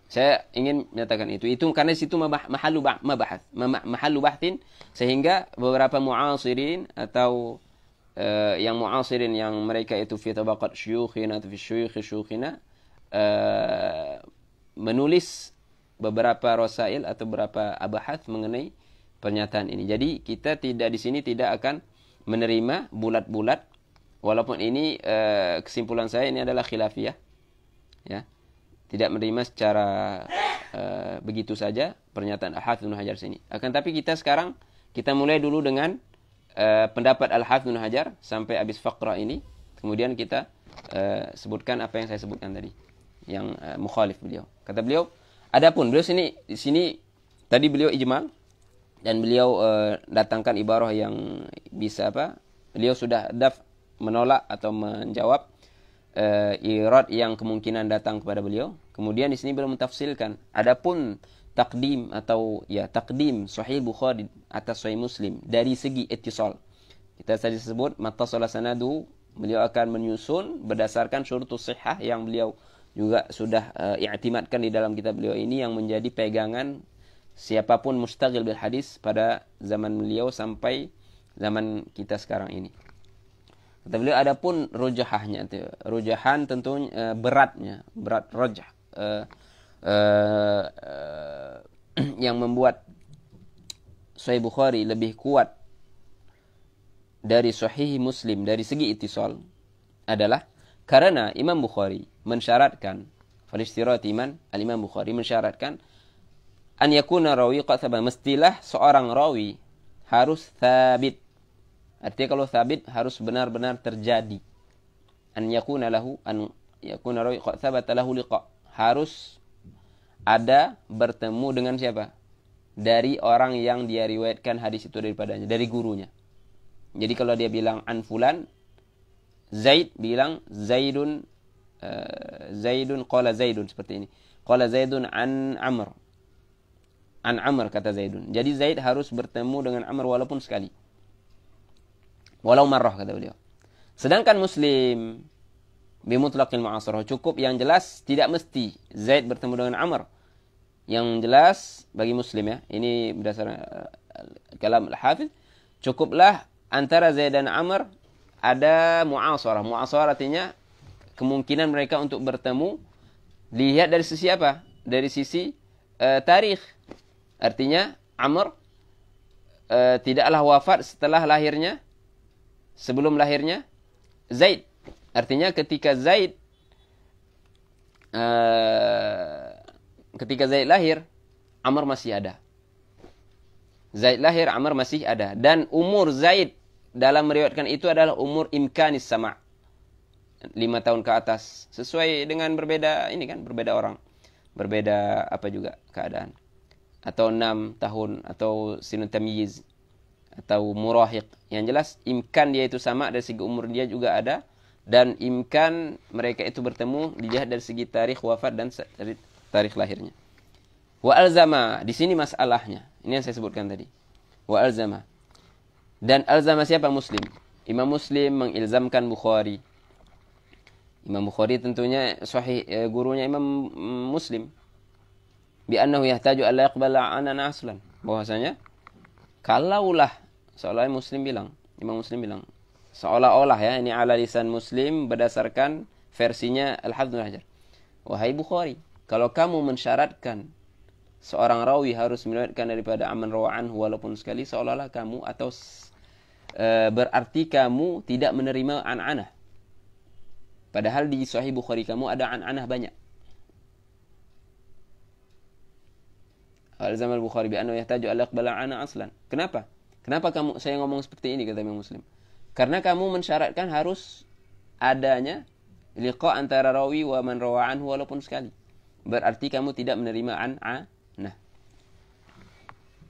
Saya ingin menyatakan itu. Itu karena situ mahallu bahtin, sehingga beberapa mu'asirin atau yang mu'asirin yang mereka itu fi tabaqat syuyukhina atau fi syuyukhina menulis beberapa rasail atau beberapa abahath mengenai pernyataan ini. Jadi kita tidak di sini tidak akan menerima bulat-bulat, walaupun ini kesimpulan saya ini adalah khilafiyah, ya. Tidak menerima secara begitu saja pernyataan Al-Hafidz Ibnu Hajar sini. Akan tapi kita sekarang kita mulai dulu dengan pendapat Al-Hafidz Ibnu Hajar sampai habis faqra ini. Kemudian kita sebutkan apa yang saya sebutkan tadi, yang mukhalif beliau. Kata beliau, adapun beliau di sini tadi beliau ijmal dan beliau datangkan ibarah yang bisa apa? Beliau sudah menolak atau menjawab irad yang kemungkinan datang kepada beliau. Kemudian di sini beliau mentafsilkan, adapun takdim atau ya takdim Sahih Bukhari atas Sahih Muslim dari segi ittisal. Kita tadi sebut mattasala sanadu, beliau akan menyusun berdasarkan syurutus sihah yang beliau juga sudah i'timadkan di dalam kitab beliau ini, yang menjadi pegangan siapapun mustaghil bil hadis pada zaman beliau sampai zaman kita sekarang ini. Kata beliau, adapun rujahahnya, rujahan tentunya berat rujah, yang membuat Sahih Bukhari lebih kuat dari Sahih Muslim dari segi ittisal adalah karena Imam Bukhari mensyaratkan, Al-Imam Bukhari mensyaratkan an yakuna rawi qad thabata, mestilah seorang rawi harus thabit. Artinya kalau sabit harus benar-benar terjadi. An yakuna rawi qad thabata lahu liqa. Harus ada bertemu dengan siapa? Dari orang yang dia riwayatkan hadis itu daripadanya, dari gurunya. Jadi kalau dia bilang an fulan, Zaid bilang Zaidun qala Zaidun, seperti ini. Qala Zaidun an Amr. An Amr kata Zaidun. Jadi Zaid harus bertemu dengan Amr walaupun sekali. Walau marrah kata beliau. Sedangkan Muslim bimutlaqil mu'asarah, cukup yang jelas, tidak mesti Zaid bertemu dengan Amr. Yang jelas bagi Muslim, ya, ini berdasarkan kalam Al-Hafidz, cukuplah antara Zaid dan Amr ada mu'asarah. Mu'asarah artinya kemungkinan mereka untuk bertemu dilihat dari sisi apa? Dari sisi tarikh. Artinya Amr tidaklah wafat setelah lahirnya, sebelum lahirnya Zaid. Artinya ketika Zaid lahir, Amr masih ada. Zaid lahir, Amr masih ada. Dan umur Zaid dalam meriwayatkan itu adalah umur imkanis sama'. 5 tahun ke atas. Sesuai dengan berbeda orang. Berbeda apa juga keadaan. Atau 6 tahun, atau sinun tamyiz, atau murahiq. Yang jelas imkan dia itu sama, dari segi umur dia juga ada, dan imkan mereka itu bertemu dilihat dari segi tarikh wafat dan tarikh lahirnya. Wa alzama, di sini masalahnya. Ini yang saya sebutkan tadi. Wa alzama. Dan alzama siapa? Muslim. Imam Muslim mengilzamkan Bukhari. Imam Bukhari tentunya sahih gurunya Imam Muslim. Bi annahu yahtaju alla yaqbala anana aslan. Bahwasanya kalaulah seolah Imam Muslim bilang, seolah-olah, ya, ini ala lisan Muslim berdasarkan versinya Al-Hafidz Ibnu Hajar. Wahai Bukhari, kalau kamu mensyaratkan seorang rawi harus meriwayatkan daripada aman rawa'an walaupun sekali, seolah-olah kamu atau berarti kamu tidak menerima an-anah. Padahal di Sahih Bukhari kamu ada an-anah banyak. Al-Zaman Bukhari bi annahu yahtaju alla yaqbala ana aslan. Kenapa? Kenapa saya ngomong seperti ini, kata Imam Muslim? Karena kamu mensyaratkan harus adanya liqa antara rawi wa man rawa anhu walaupun sekali. Berarti kamu tidak menerima an-anah.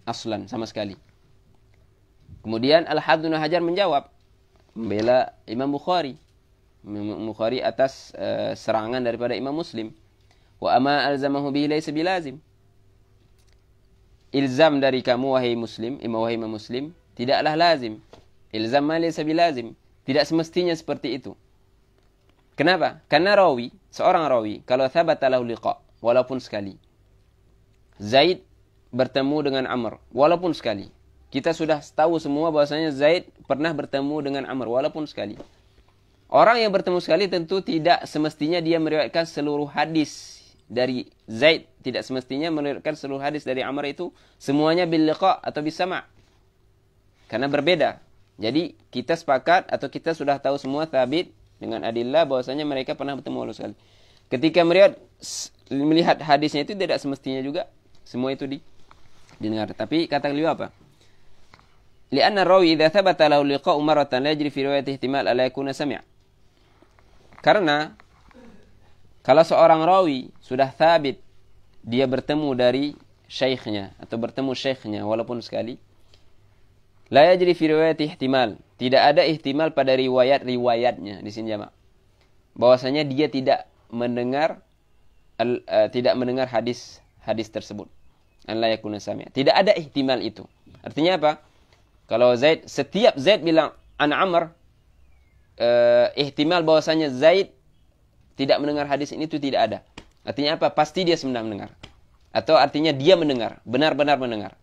Aslan, sama sekali. Kemudian Al-Hafidz Ibnu Hajar menjawab, membela Imam Bukhari. Imam Bukhari atas serangan daripada Imam Muslim. Wa ama alzamahu bihi laysa bilazim. Ilzam dari kamu wahai Imam Muslim tidaklah lazim. Ilzam ma laysa bilazim, tidak semestinya seperti itu. Kenapa? Karena seorang rawi kalau thabata lahu liqa walaupun sekali, Zaid bertemu dengan Amr, walaupun sekali. Kita sudah tahu semua bahwasanya Zaid pernah bertemu dengan Amr, walaupun sekali. Orang yang bertemu sekali tentu tidak semestinya dia meriwayatkan seluruh hadis dari Zaid. Tidak semestinya meriwayatkan seluruh hadis dari Amr itu semuanya bil liqa atau bisama'. Karena berbeda. Jadi kita sepakat atau kita sudah tahu semua Thabit dengan adillah bahwasanya mereka pernah bertemu walau sekali. Ketika melihat hadisnya itu tidak semestinya juga semua itu didengar. Tapi kata beliau apa? Li'anna rawi idza thabata lahu liqa'u maratan la yajri fi riwayatihi ihtimal alla yakuna sami'. Karena kalau seorang rawi sudah thabit dia bertemu dari syekhnya atau bertemu syekhnya walaupun sekali, la yajri fi riwayatihi ihtimal, tidak ada ihtimal pada riwayat-riwayatnya di sini jamak. Bahwasanya dia tidak mendengar hadis tersebut. An la yakuna sami'. Tidak ada ihtimal itu. Artinya apa? Kalau setiap Zaid bilang an Amr, ihtimal bahwasanya Zaid tidak mendengar hadis ini itu tidak ada. Artinya apa? Pasti dia sedang mendengar. Atau artinya dia mendengar, benar-benar mendengar.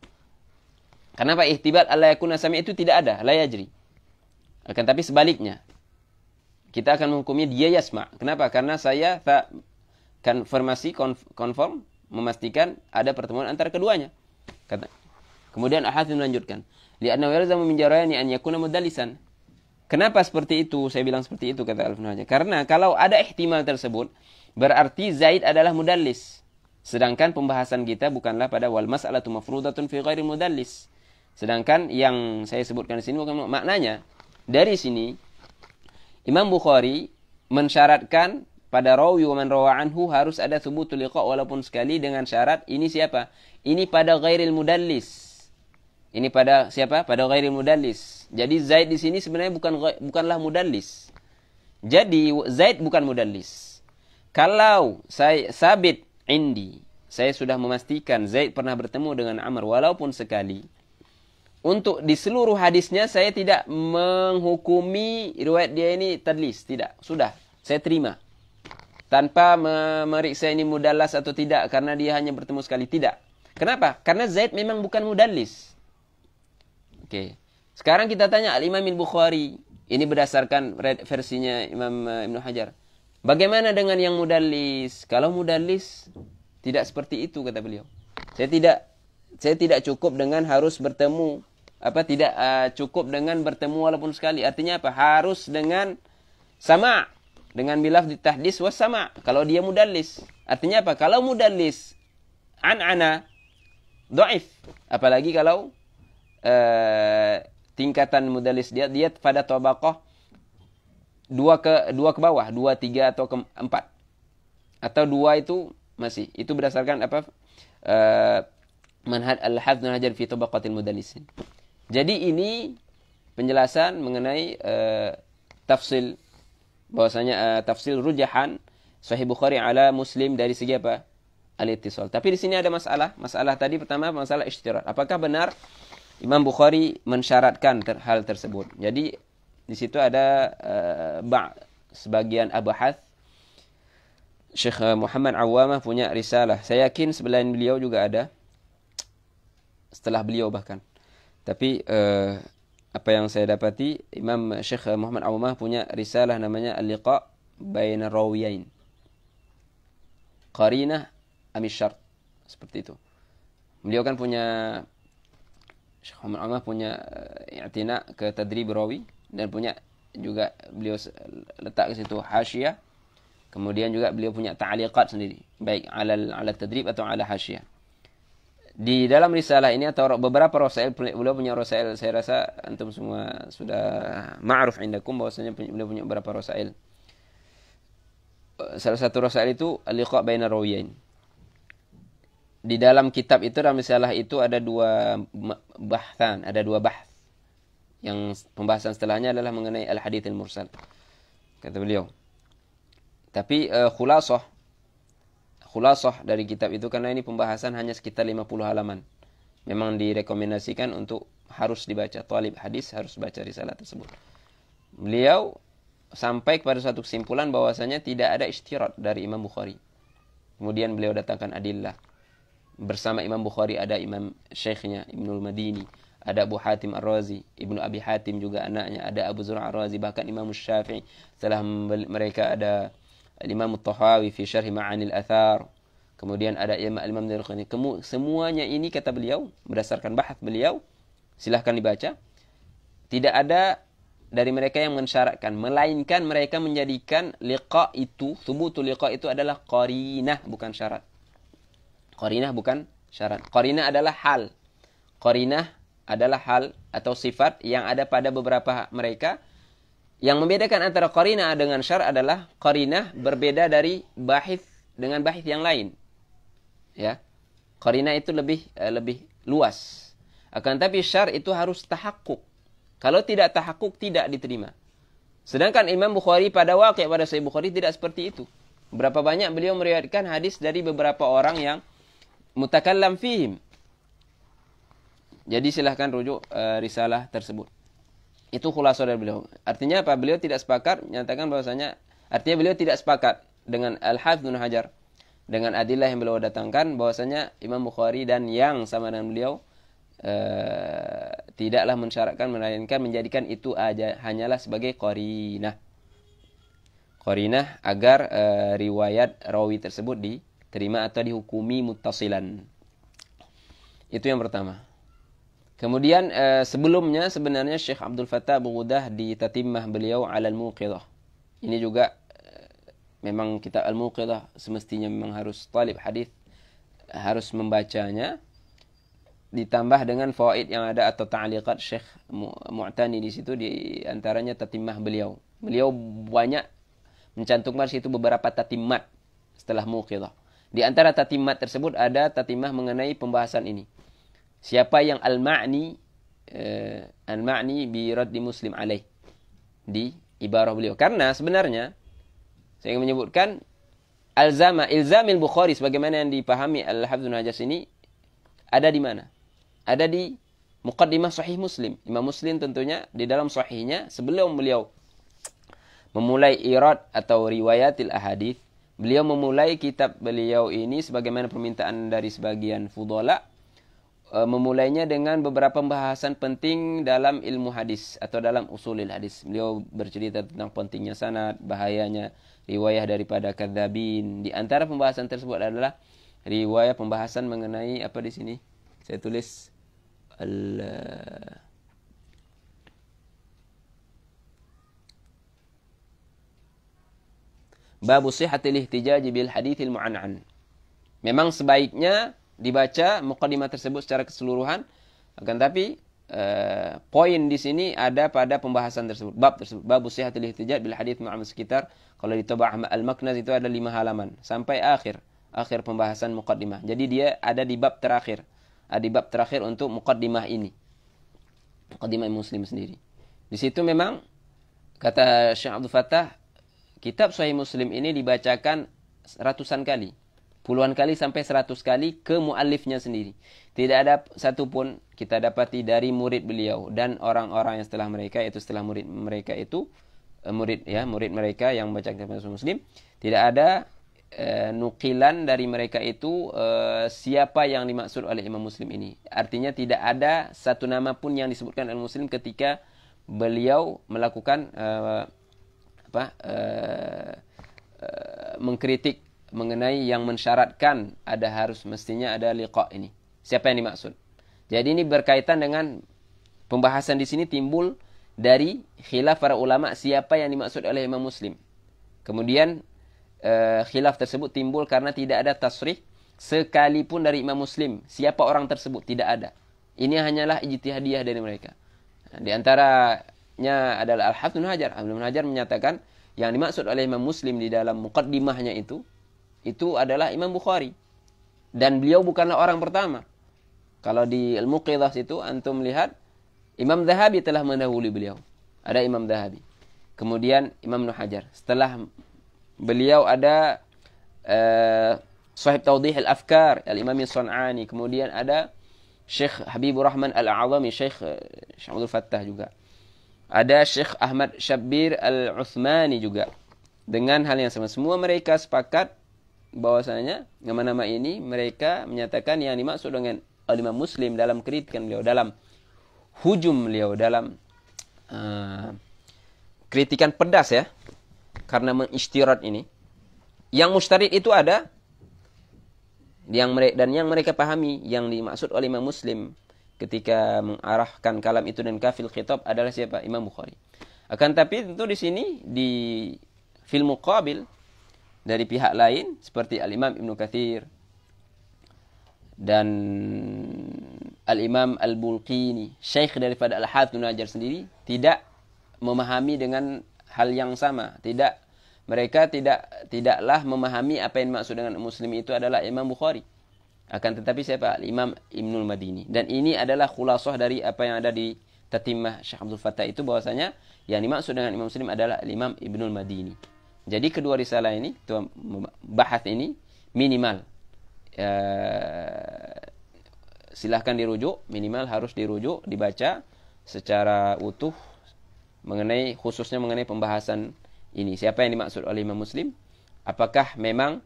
Kenapa ihtimal alla yakuna sami' itu tidak ada, la yajri. Akan tapi sebaliknya. Kita akan menghukumnya dia yasma'. Kenapa? Karena saya konform memastikan ada pertemuan antara keduanya. Kemudian Al-Hafidz melanjutkan, li'annahu yalzamu min jarayani an yakuna mudallisan. Kenapa seperti itu? Saya bilang seperti itu kata Al-Hafidz. Karena kalau ada ihtimal tersebut, berarti Zaid adalah mudallis. Sedangkan pembahasan kita bukanlah pada wal mas'alatu mafrudatun fi ghairi mudallis. Sedangkan yang saya sebutkan di sini bukan maknanya. Dari sini Imam Bukhari mensyaratkan pada rawi wa man rawa anhu harus ada thubutul liqa walaupun sekali dengan syarat ini siapa? Ini pada ghairil mudallis. Ini pada siapa? Pada ghairil mudallis. Jadi Zaid di sini sebenarnya bukanlah mudallis. Jadi Zaid bukan mudallis. Kalau saya sabit saya sudah memastikan Zaid pernah bertemu dengan Amr walaupun sekali. Untuk di seluruh hadisnya saya tidak menghukumi riwayat dia ini tadlis, tidak. Sudah, saya terima. Tanpa memeriksa ini mudallas atau tidak karena dia hanya bertemu sekali, tidak. Kenapa? Karena Zaid memang bukan mudallis. Oke. Sekarang kita tanya Al-Imam Al-Bukhari. Ini berdasarkan versinya Imam Ibn Hajar. Bagaimana dengan yang mudallis? Kalau mudallis tidak seperti itu kata beliau. Saya tidak cukup dengan harus bertemu tidak cukup dengan bertemu walaupun sekali. Artinya apa? Harus dengan sama, dengan bilaf di tahdis was sama. Kalau dia mudallis, artinya apa? Kalau mudallis ana dhaif, apalagi kalau tingkatan mudallis dia pada tabaqah 2 ke bawah, 2, 3 atau ke 4. Atau 2 itu masih. Itu berdasarkan apa? Manhaj Al-Hafidz Ibnu Hajar fi tabaqatil mudallisin. Jadi ini penjelasan mengenai tafsil bahwasanya tafsil rujahan Sahih Bukhari ala Muslim dari segi apa? Al-ittisal. Tapi di sini ada masalah. Masalah tadi pertama masalah isytirat. Apakah benar Imam Bukhari mensyaratkan hal tersebut? Jadi di situ ada sebagian abahath. Syekh Muhammad Awamah punya risalah. Saya yakin sebelum beliau juga ada. Setelah beliau bahkan. Tapi apa yang saya dapati, Imam Syekh Muhammad Awamah punya risalah namanya Al-Liqa' Baina Rawiyain. Qarinah Amis Syart. Seperti itu. Beliau kan punya, Syekh Muhammad Awamah punya i'tina ke tadrib rawi. Dan punya juga beliau letak ke situ hasyiyah. Kemudian juga beliau punya ta'liqat sendiri. Baik ala tadrib atau ala hasyiyah. Di dalam risalah ini atau beberapa rasail, beliau punya rasail, saya rasa antum semua sudah ma'ruf indakum bahwasanya beliau punya beberapa rasail. Salah satu rasail itu Al-Liqa' Baina Rawiyain. Di dalam kitab itu, dalam risalah itu ada 2 bahtan, ada 2 bahth. Yang pembahasan setelahnya adalah mengenai Al-Hadits Al-Mursal. Kata beliau. Tapi khulasah dari kitab itu, karena ini pembahasan hanya sekitar 50 halaman. Memang direkomendasikan untuk harus dibaca. Talib hadis harus baca risalah tersebut. Beliau sampai kepada suatu kesimpulan bahwasanya tidak ada isytirat dari Imam Bukhari. Kemudian beliau datangkan adillah. Bersama Imam Bukhari ada Imam Syekhnya Ibnul Madini, ada Abu Hatim Ar-Razi, Ibnu Abi Hatim juga anaknya, ada Abu Zur'a Ar-Razi, bahkan Imam Syafi'i. Setelah mereka ada Imam At-Tahawi fi Syarh Ma'anil Athar. Kemudian ada Imam Darqutni. Semuanya ini kata beliau berdasarkan bahas beliau, silahkan dibaca. Tidak ada dari mereka yang mensyaratkan, melainkan mereka menjadikan liqa itu, thubutul liqa itu adalah qarinah, bukan syarat. Qarinah bukan syarat. Qarinah adalah hal. Qarinah adalah hal atau sifat yang ada pada beberapa mereka. Yang membedakan antara qarinah dengan syarat adalah qarinah berbeda dari bahith dengan bahith yang lain. Ya. Qarinah itu lebih luas. Akan tapi syarat itu harus tahakkuk. Kalau tidak tahakkuk tidak diterima. Sedangkan Imam Bukhari pada Sahih Bukhari tidak seperti itu. Berapa banyak beliau meriwayatkan hadis dari beberapa orang yang mutakallam fihim. Jadi silahkan rujuk risalah tersebut. Itu khulasah dari beliau. Artinya apa? Beliau tidak sepakat menyatakan bahwasanya, artinya beliau tidak sepakat dengan Al-Hafidz Ibnu Hajar dengan adillah yang beliau datangkan bahwasanya Imam Bukhari dan yang sama dengan beliau tidaklah mensyaratkan, melainkan menjadikan itu hanyalah sebagai qarinah. Qarinah agar riwayat rawi tersebut diterima atau dihukumi muttasilan. Itu yang pertama. Kemudian sebelumnya sebenarnya Syekh Abdul Fattah Bughudah di Tatimmah beliau Al-Muqidhah. Ini juga memang kitab Al-Muqidhah semestinya memang harus talib hadis harus membacanya, ditambah dengan fawaid yang ada atau ta'liqat Syekh Mu'tani di situ, di antaranya Tatimmah beliau. Beliau banyak mencantumkan situ beberapa tatimmat setelah Muqidhah. Di antara tatimmat tersebut ada tatimah mengenai pembahasan ini. Siapa yang al-ma'ni bi raddi Muslim alaih di ibarah beliau. Karena sebenarnya saya ingin menyebutkan ilzamil Bukhari sebagaimana yang dipahami Al-Hafidz Ibnu Hajar ini ada di mana? Ada di muqaddimah Sahih Muslim. Imam Muslim tentunya di dalam sahihnya sebelum beliau memulai irad atau riwayatil ahadits, beliau memulai kitab beliau ini sebagaimana permintaan dari sebagian fudhala, memulainya dengan beberapa pembahasan penting dalam ilmu hadis atau dalam usulil hadis. Beliau bercerita tentang pentingnya sanad, bahayanya riwayah daripada kadzabin. Di antara pembahasan tersebut adalah riwayah pembahasan mengenai apa di sini? Saya tulis Babu sihhatil ihtijaj bil haditsil mu'an'an. Memang sebaiknya dibaca muqaddimah tersebut secara keseluruhan, akan tapi poin di sini ada pada pembahasan tersebut, bab tersebut. Babu sihhatil ihtijaj bil hadits mu'an'an, sekitar kalau di Tabah Al-Maknaz itu ada 5 halaman sampai akhir pembahasan muqaddimah. Jadi dia ada di bab terakhir. Ada di bab terakhir untuk muqaddimah ini. Muqaddimah Muslim sendiri. Di situ memang kata Syekh Abdul Fattah, kitab Sahih Muslim ini dibacakan ratusan kali, puluhan kali sampai 100 kali ke muallifnya sendiri. Tidak ada satupun kita dapati dari murid beliau dan orang-orang yang setelah mereka, itu setelah murid mereka itu murid mereka yang membaca kitab Sahih Muslim, tidak ada nukilan dari mereka itu siapa yang dimaksud oleh Imam Muslim ini. Artinya tidak ada satu nama pun yang disebutkan oleh Muslim ketika beliau melakukan mengkritik mengenai yang mensyaratkan mestinya ada liqa ini. Siapa yang dimaksud? Jadi ini berkaitan dengan pembahasan di sini timbul dari khilaf para ulama siapa yang dimaksud oleh Imam Muslim. Kemudian khilaf tersebut timbul karena tidak ada tasrih sekalipun dari Imam Muslim siapa orang tersebut, tidak ada. Ini hanyalah ijtihadiyah dari mereka. Di antaranya adalah Al-Hafidz Ibnu Hajar. Ibnu Hajar menyatakan yang dimaksud oleh Imam Muslim di dalam muqaddimahnya itu adalah Imam Bukhari. Dan beliau bukanlah orang pertama. Kalau di Al-Muqidhah itu antum lihat Imam Zahabi telah mendahului beliau. Ada Imam Zahabi. Kemudian Imam Ibnu Hajar. Setelah beliau ada Sahib Tawdih Al-Afkar Al-Imam As-Sun'ani. Kemudian ada Syekh Habibur Rahman Al-A'zami, Syekh Abdul Fattah juga. Ada Syekh Ahmad Syabbir Al-Uthmani juga. Dengan hal yang sama. Semua mereka sepakat bahwasanya nama-nama ini mereka menyatakan yang dimaksud dengan Al-Imam Muslim dalam kritikan beliau, dalam hujum beliau, dalam kritikan pedas ya, karena mengistirat ini. Yang mustarid itu ada yang mereka pahami yang dimaksud oleh Imam Muslim ketika mengarahkan kalam itu dan kafil khitab adalah siapa? Imam Bukhari. Akan tapi tentu di sini di fil muqabil dari pihak lain seperti Al-Imam Ibnu Katsir dan Al-Imam Al-Bulqini, syekh daripada Al-Hafidz Ibnu Hajar sendiri, tidak memahami dengan hal yang sama. Mereka tidaklah memahami apa yang dimaksud dengan Muslim itu adalah Imam Bukhari. Akan tetapi siapa? Al-Imam Ibnul Madini. Dan ini adalah khulasah dari apa yang ada di Tatimah Syekh Abdul Fattah itu, bahwasanya yang dimaksud dengan Imam Muslim adalah Al-Imam Ibnul Madini. Jadi kedua risalah ini, bahas ini minimal. Silahkan dirujuk, minimal harus dirujuk, dibaca secara utuh khususnya mengenai pembahasan ini. Siapa yang dimaksud oleh Imam Muslim? Apakah memang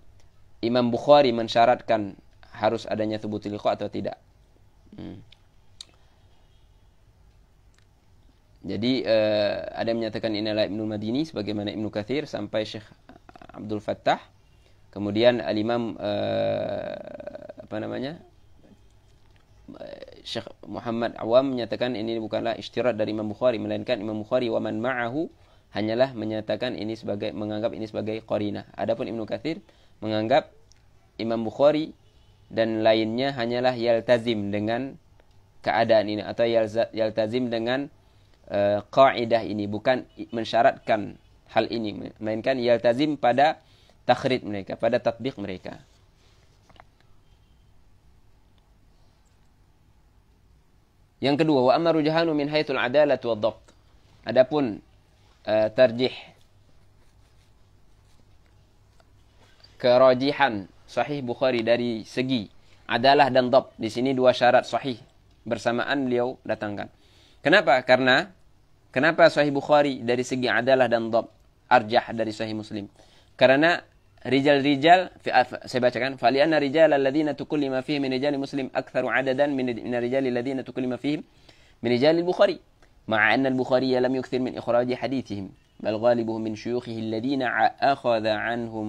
Imam Bukhari mensyaratkan harus adanya thubutul liqa atau tidak? Jadi ada yang menyatakan ini adalah Ibnul Madini sebagaimana Ibnu Katsir sampai Syekh Abdul Fattah. Kemudian Al-Imam Syekh Muhammad Awam menyatakan ini bukanlah istirat dari Imam Bukhari, melainkan Imam Bukhari wa man ma'ahu hanyalah menganggap ini sebagai qarinah. Adapun Ibnu Katsir menganggap Imam Bukhari dan lainnya hanyalah yaltazim dengan keadaan ini atau yaltazim dengan kaidah ini, bukan mensyaratkan hal ini, melainkan yaltazim pada takhrid mereka, pada tatbiq mereka. Yang kedua, wa amma rujhanu min haitsul adalah wa dhabt. Adapun tarjih, kerajihan sahih Bukhari dari segi adalah dan dhabt. Di sini dua syarat sahih bersamaan beliau datangkan. Kenapa sahih Bukhari dari segi adalah dan dhabt arjah dari sahih Muslim? Karena rijal-rijal, saya bacakan, falianna rijal alladziina tukullima fihim min rijal Muslim aktsaru adadan min rijal alladziina tukullima fihim min rijal Bukhari. مع أن البخاري لم يكثر من إخراج حديثهم بل غالبه من شيوخه الذين أخذ عنهم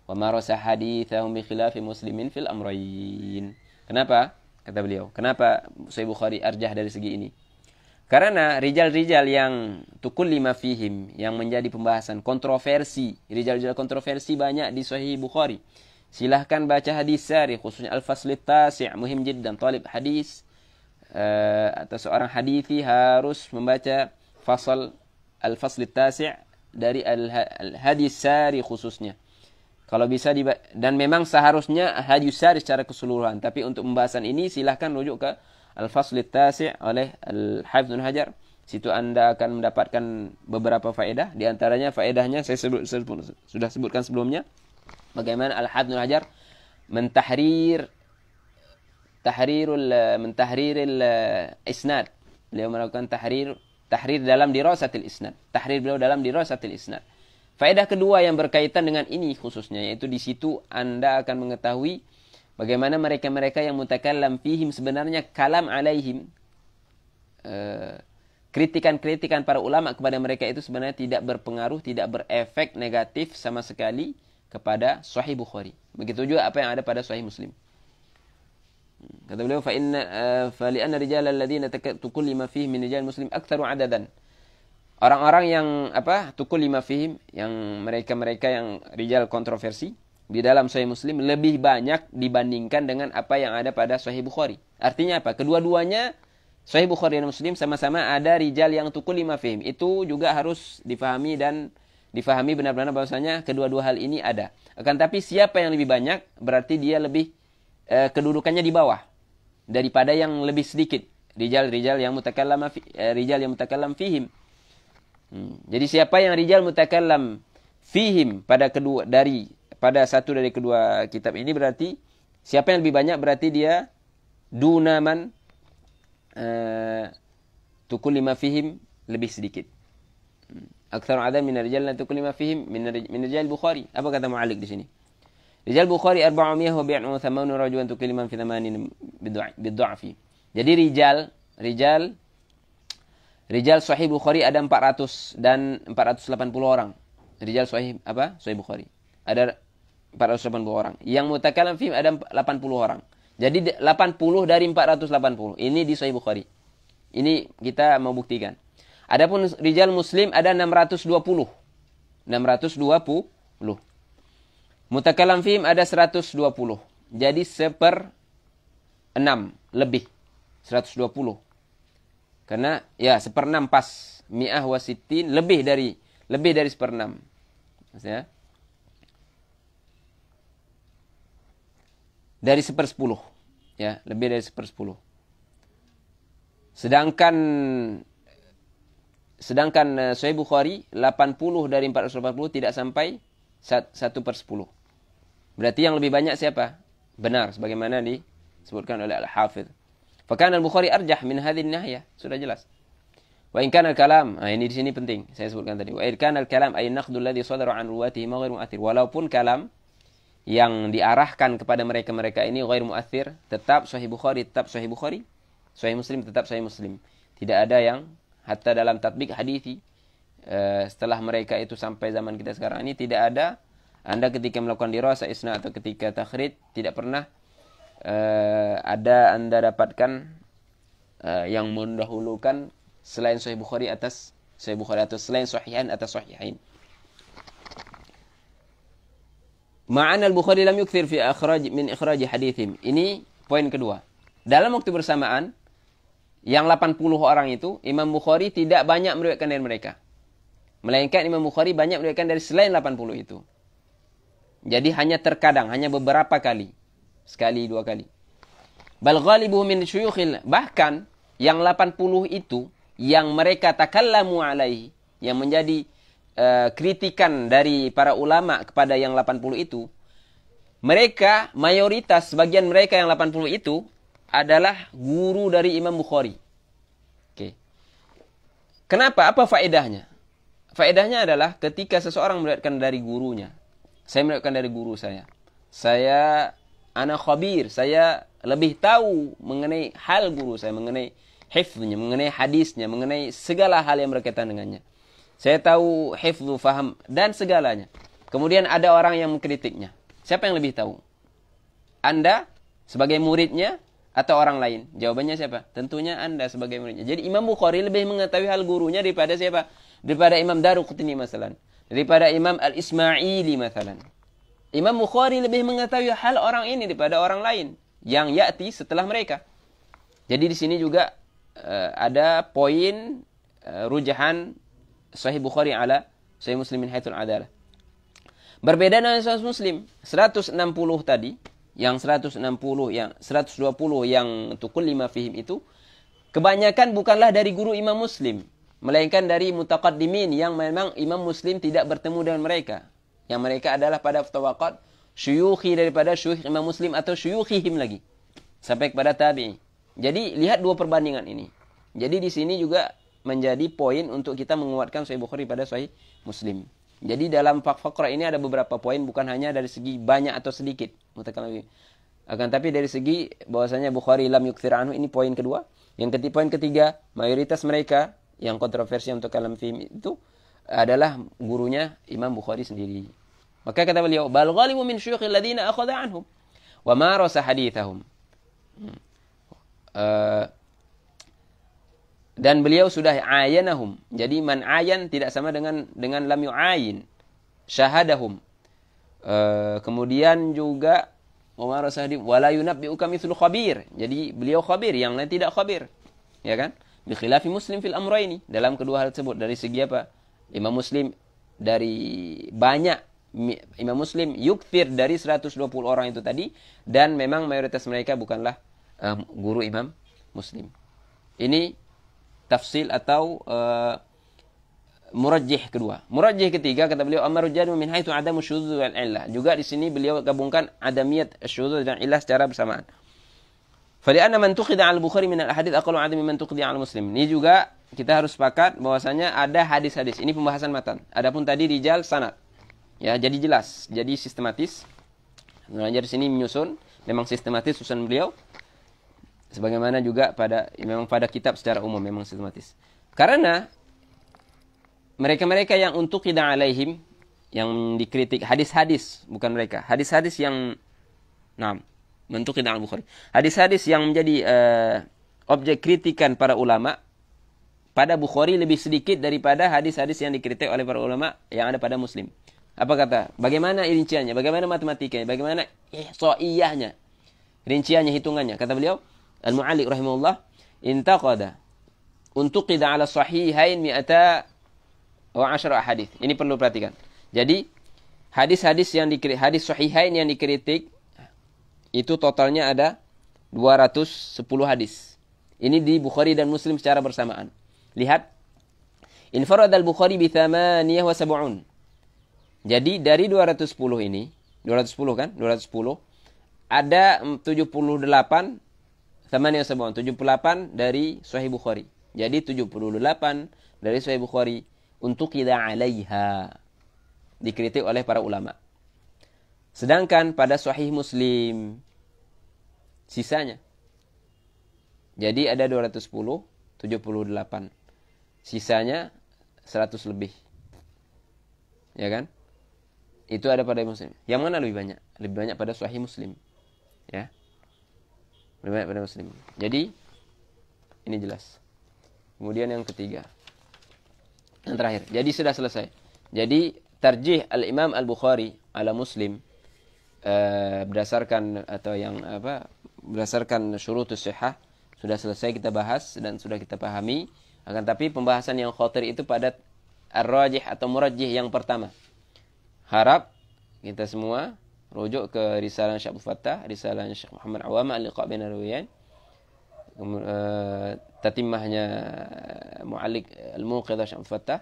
ومارس حديثهم بخلاف مسلم في الأمرين. Kenapa? Kata beliau. Kenapa Sahih Bukhari arjah dari segi ini? Karena rijal-rijal yang tukullima fihim, yang menjadi pembahasan kontroversi, rijal-rijal kontroversi banyak di Sahih Bukhari. Silahkan baca hadis sari, khususnya Al-Fasl At-Tasi', muhim jiddan. Talib hadis atau seorang hadithi harus membaca Al-Fasl At-Tasi' dari Al-Hadis Sari khususnya. Kalau bisa dan memang seharusnya Hadis Sari secara keseluruhan, tapi untuk pembahasan ini silahkan rujuk ke Al-Fasl At-Tasi' oleh Al-Hafidz Ibnu Hajar. Situ Anda akan mendapatkan beberapa faedah. Di antaranya faedahnya saya sudah sebutkan sebelumnya. Bagaimana Al-Hafidz Ibnu Hajar mentahrirul isnad. Beliau melakukan tahrir dalam dirasatil isnad. Tahrir beliau dalam dirasatil isnad. Faedah kedua yang berkaitan dengan ini khususnya, yaitu di situ Anda akan mengetahui bagaimana mereka-mereka yang mutakallam fihim sebenarnya kalam alaihim, kritikan-kritikan para ulama kepada mereka itu sebenarnya tidak berpengaruh, tidak berefek negatif sama sekali kepada Sahih Bukhari. Begitu juga apa yang ada pada Sahih Muslim. Kata beliau, fa li'anna rijal alladziina tukullima fihim min rijal Muslim aktsaru adadan. Orang-orang yang tukullima fihim, yang mereka-mereka yang rijal kontroversi di dalam Sahih Muslim lebih banyak dibandingkan dengan apa yang ada pada Sahih Bukhari. Artinya apa? Kedua-duanya Sahih Bukhari dan Muslim sama-sama ada rijal yang tukullima fihim. Itu juga harus difahami benar-benar bahwasanya kedua-dua hal ini ada. Akan tapi siapa yang lebih banyak berarti dia lebih kedudukannya di bawah daripada yang lebih sedikit, rijal yang mutakallam fihim. Jadi siapa yang rijal mutakallam fihim pada satu dari kedua kitab ini, berarti siapa yang lebih banyak berarti dia dunaman tukullima fihim, lebih sedikit. Aktsar adam min rijal la tukullima fihim min rijal Bukhari. Apa kata mu'alliq di sini? Rijal Bukhari 400 wa 180 rajulan tukiliman fi 80 bid'afi. Jadi rijal Sahih Bukhari ada 400 dan 480 orang. Rijal Sahih apa? Sahih Bukhari. Ada 480 orang. Yang mutakallam fi ada 80 orang. Jadi 80 dari 480. Ini di Sahih Bukhari. Ini kita mau buktikan. Adapun rijal Muslim ada 620. 620. Mutakallam fihim ada 120. Jadi 1/6 lebih. 120. Karena ya 1/6 pas. Mi'ah wa sittin lebih dari 1/6. Maksudnya dari 1/10. Ya, lebih dari 1/10. Sedangkan Sahih Bukhari 80 dari 480 tidak sampai 1/10. Berarti yang lebih banyak siapa? Benar sebagaimana disebutkan oleh Al-Hafidz. Fakana Al-Bukhari arjah min hadhihi nahya, sudah jelas. Wa in kana al-kalam, ini di sini penting saya sebutkan tadi. Wa in kana al-kalam ay naqdu alladhi sadara an ruwatihi ma ghairu mu'athir. Walaupun kalam yang diarahkan kepada mereka-mereka ini ghairu mu'athir, tetap Sahih Bukhari, Sahih Muslim tetap Sahih Muslim. Tidak ada yang hatta dalam tatbik hadithi setelah mereka itu sampai zaman kita sekarang ini tidak ada. Anda ketika melakukan dirasa isnad atau ketika takhrij tidak pernah ada Anda dapatkan yang mendahulukan selain Sahih Bukhari atas Sahih Bukhari atau selain Sahihain atas Sahihain. Ma'ana al-Bukhari lam yukthir fi ikhraj hadithim. Ini poin kedua. Dalam waktu bersamaan yang 80 orang itu Imam Bukhari tidak banyak meriwayatkan dari mereka. Melainkan Imam Bukhari banyak meriwayatkan dari selain 80 itu. Jadi hanya terkadang, hanya beberapa kali. Sekali, dua kali. Bal ghalibuhu min syuyukhil. Bahkan yang 80 itu, yang mereka takallamu alaihi, yang menjadi kritikan dari para ulama kepada yang 80 itu, mereka, mayoritas, sebagian mereka yang 80 itu, adalah guru dari Imam Bukhari. Oke. Kenapa? Apa faedahnya? Faedahnya adalah ketika seseorang meriwayatkan dari gurunya. Saya meriwayatkan dari guru saya. Ana khabir, saya lebih tahu mengenai hal guru saya, mengenai hifdznya, mengenai hadisnya, mengenai segala hal yang berkaitan dengannya. Saya tahu hifdzu, faham, dan segalanya. Kemudian ada orang yang mengkritiknya. Siapa yang lebih tahu? Anda sebagai muridnya atau orang lain? Jawabannya siapa? Tentunya Anda sebagai muridnya. Jadi Imam Bukhari lebih mengetahui hal gurunya daripada siapa? Daripada Imam Daruqutni masalan. Daripada Imam Al-Ismaili masalan. Imam Bukhari lebih mengetahui hal orang ini daripada orang lain yang ya'ti setelah mereka. Jadi di sini juga ada poin rujahan Sahih Bukhari ala Sahih Muslim min haitsul adalah. Berbeda dengan Sahih Muslim, 160 tadi, yang 160, yang 120 yang tukul lima fihim itu kebanyakan bukanlah dari guru Imam Muslim, melainkan dari mutaqaddimin yang memang Imam Muslim tidak bertemu dengan mereka. Yang mereka adalah pada tawaqat syuyukhi daripada syuyukh Imam Muslim atau syuyukhihim lagi sampai kepada tabi'i. Jadi lihat dua perbandingan ini. Jadi di sini juga menjadi poin untuk kita menguatkan Sahih Bukhari pada Sahih Muslim. Jadi dalam faqrah ini ada beberapa poin, bukan hanya dari segi banyak atau sedikit, akan tapi dari segi bahwasanya Bukhari lam yukthir anhu, ini poin kedua. Poin ketiga, mayoritas mereka yang kontroversial untuk kalam fihim itu adalah gurunya Imam Bukhari sendiri. Maka kata beliau, bal ghalibu min syuyukhil ladzina akhadha anhum wa marasa hadithahum. Dan beliau sudah ayanahum. Jadi man ayan tidak sama dengan lam yu'ayin. Syahadahum. Kemudian juga wa marasa hadith wala yunabbi'uka mithlu khabir. Jadi beliau khabir, yang lain tidak khabir. Ya kan? Bi khilafi Muslim fil amrayni. Dalam kedua hal tersebut, dari segi apa? Imam Muslim dari banyak Imam Muslim yukthir dari 120 orang itu tadi, dan memang mayoritas mereka bukanlah guru Imam Muslim. Ini tafsil atau murajjih kedua. Murajjih ketiga kata beliau amarujadu min haitsu adamu syudzuz wal illah. Juga di sini beliau gabungkan adamiyat syudzuz dan illah secara bersamaan. Fali'anna man tukhida al-Bukhari min al-hadits aqallu 'adami man tukhida al-Muslim. Ini juga kita harus sepakat bahwasanya ada hadis-hadis. Ini pembahasan matan. Adapun tadi rijal sanad. Ya, jadi jelas, jadi sistematis. Ibnu Hajar di sini menyusun memang sistematis susunan beliau. Sebagaimana juga memang pada kitab secara umum memang sistematis. Karena mereka-mereka yang untuk tidak alaihim, yang dikritik hadis-hadis, bukan mereka. Hadis-hadis yang bentuk tidak al-Bukhari. Hadis-hadis yang menjadi objek kritikan para ulama pada Bukhari lebih sedikit daripada hadis-hadis yang dikritik oleh para ulama yang ada pada Muslim. Apa kata? Bagaimana rinciannya? Bagaimana matematikanya? Bagaimana ihsaiyahnya? Rinciannya, hitungannya. Kata beliau, Al-Mu'alliq rahimahullah, intaqada untuqida ala sahihain mi'ata wa asyara hadis. Ini perlu perhatikan. Jadi hadis-hadis hadis sahihain yang dikritik itu totalnya ada 210 hadis. Ini di Bukhari dan Muslim secara bersamaan. Lihat, infarad al-Bukhari bi 78. Jadi dari 210 ini, 210 kan? 210 ada 78 78 dari Sahih Bukhari. Jadi 78 dari Sahih Bukhari untuk tidak alaiha, dikritik oleh para ulama. Sedangkan pada Sahih Muslim sisanya. Jadi ada 210, 78. Sisanya 100 lebih. Ya kan? Itu ada pada Muslim. Yang mana lebih banyak? Lebih banyak pada Sahih Muslim. Ya. Lebih banyak pada Muslim. Jadi ini jelas. Kemudian yang ketiga. Yang terakhir. Jadi sudah selesai. Jadi tarjih al-Imam Al-Bukhari ala Muslim berdasarkan berdasarkan syurutus sihah sudah selesai kita bahas dan sudah kita pahami. Akan tapi pembahasan yang khatir itu pada ar-rajih atau murajjih yang pertama. Harap kita semua rujuk ke risalah Syekh Abdul Fattah, risalah Syekh Muhammad Awam al-Liqa' bain ar-rawiyain, tatimahnya Mu'alliq al-Muqidhah Syekh Abdul Fattah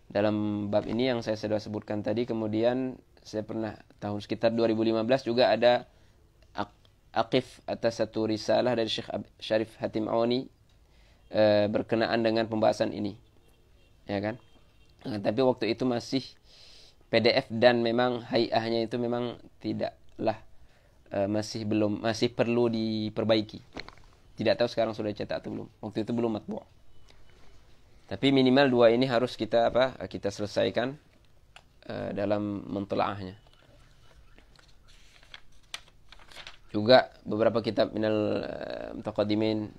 dalam bab ini yang saya sudah sebutkan tadi. Kemudian saya pernah tahun sekitar 2015 juga ada aqif atas satu risalah dari Syekh Syarif Hatim Awani berkenaan dengan pembahasan ini. Ya kan? Tapi waktu itu masih PDF dan memang hai'ahnya itu memang tidaklah masih perlu diperbaiki. Tidak tahu sekarang sudah cetak atau belum. Waktu itu belum matbu'. Tapi minimal dua ini harus kita selesaikan dalam mentelaahnya. Juga beberapa kitab minal mutaqaddimin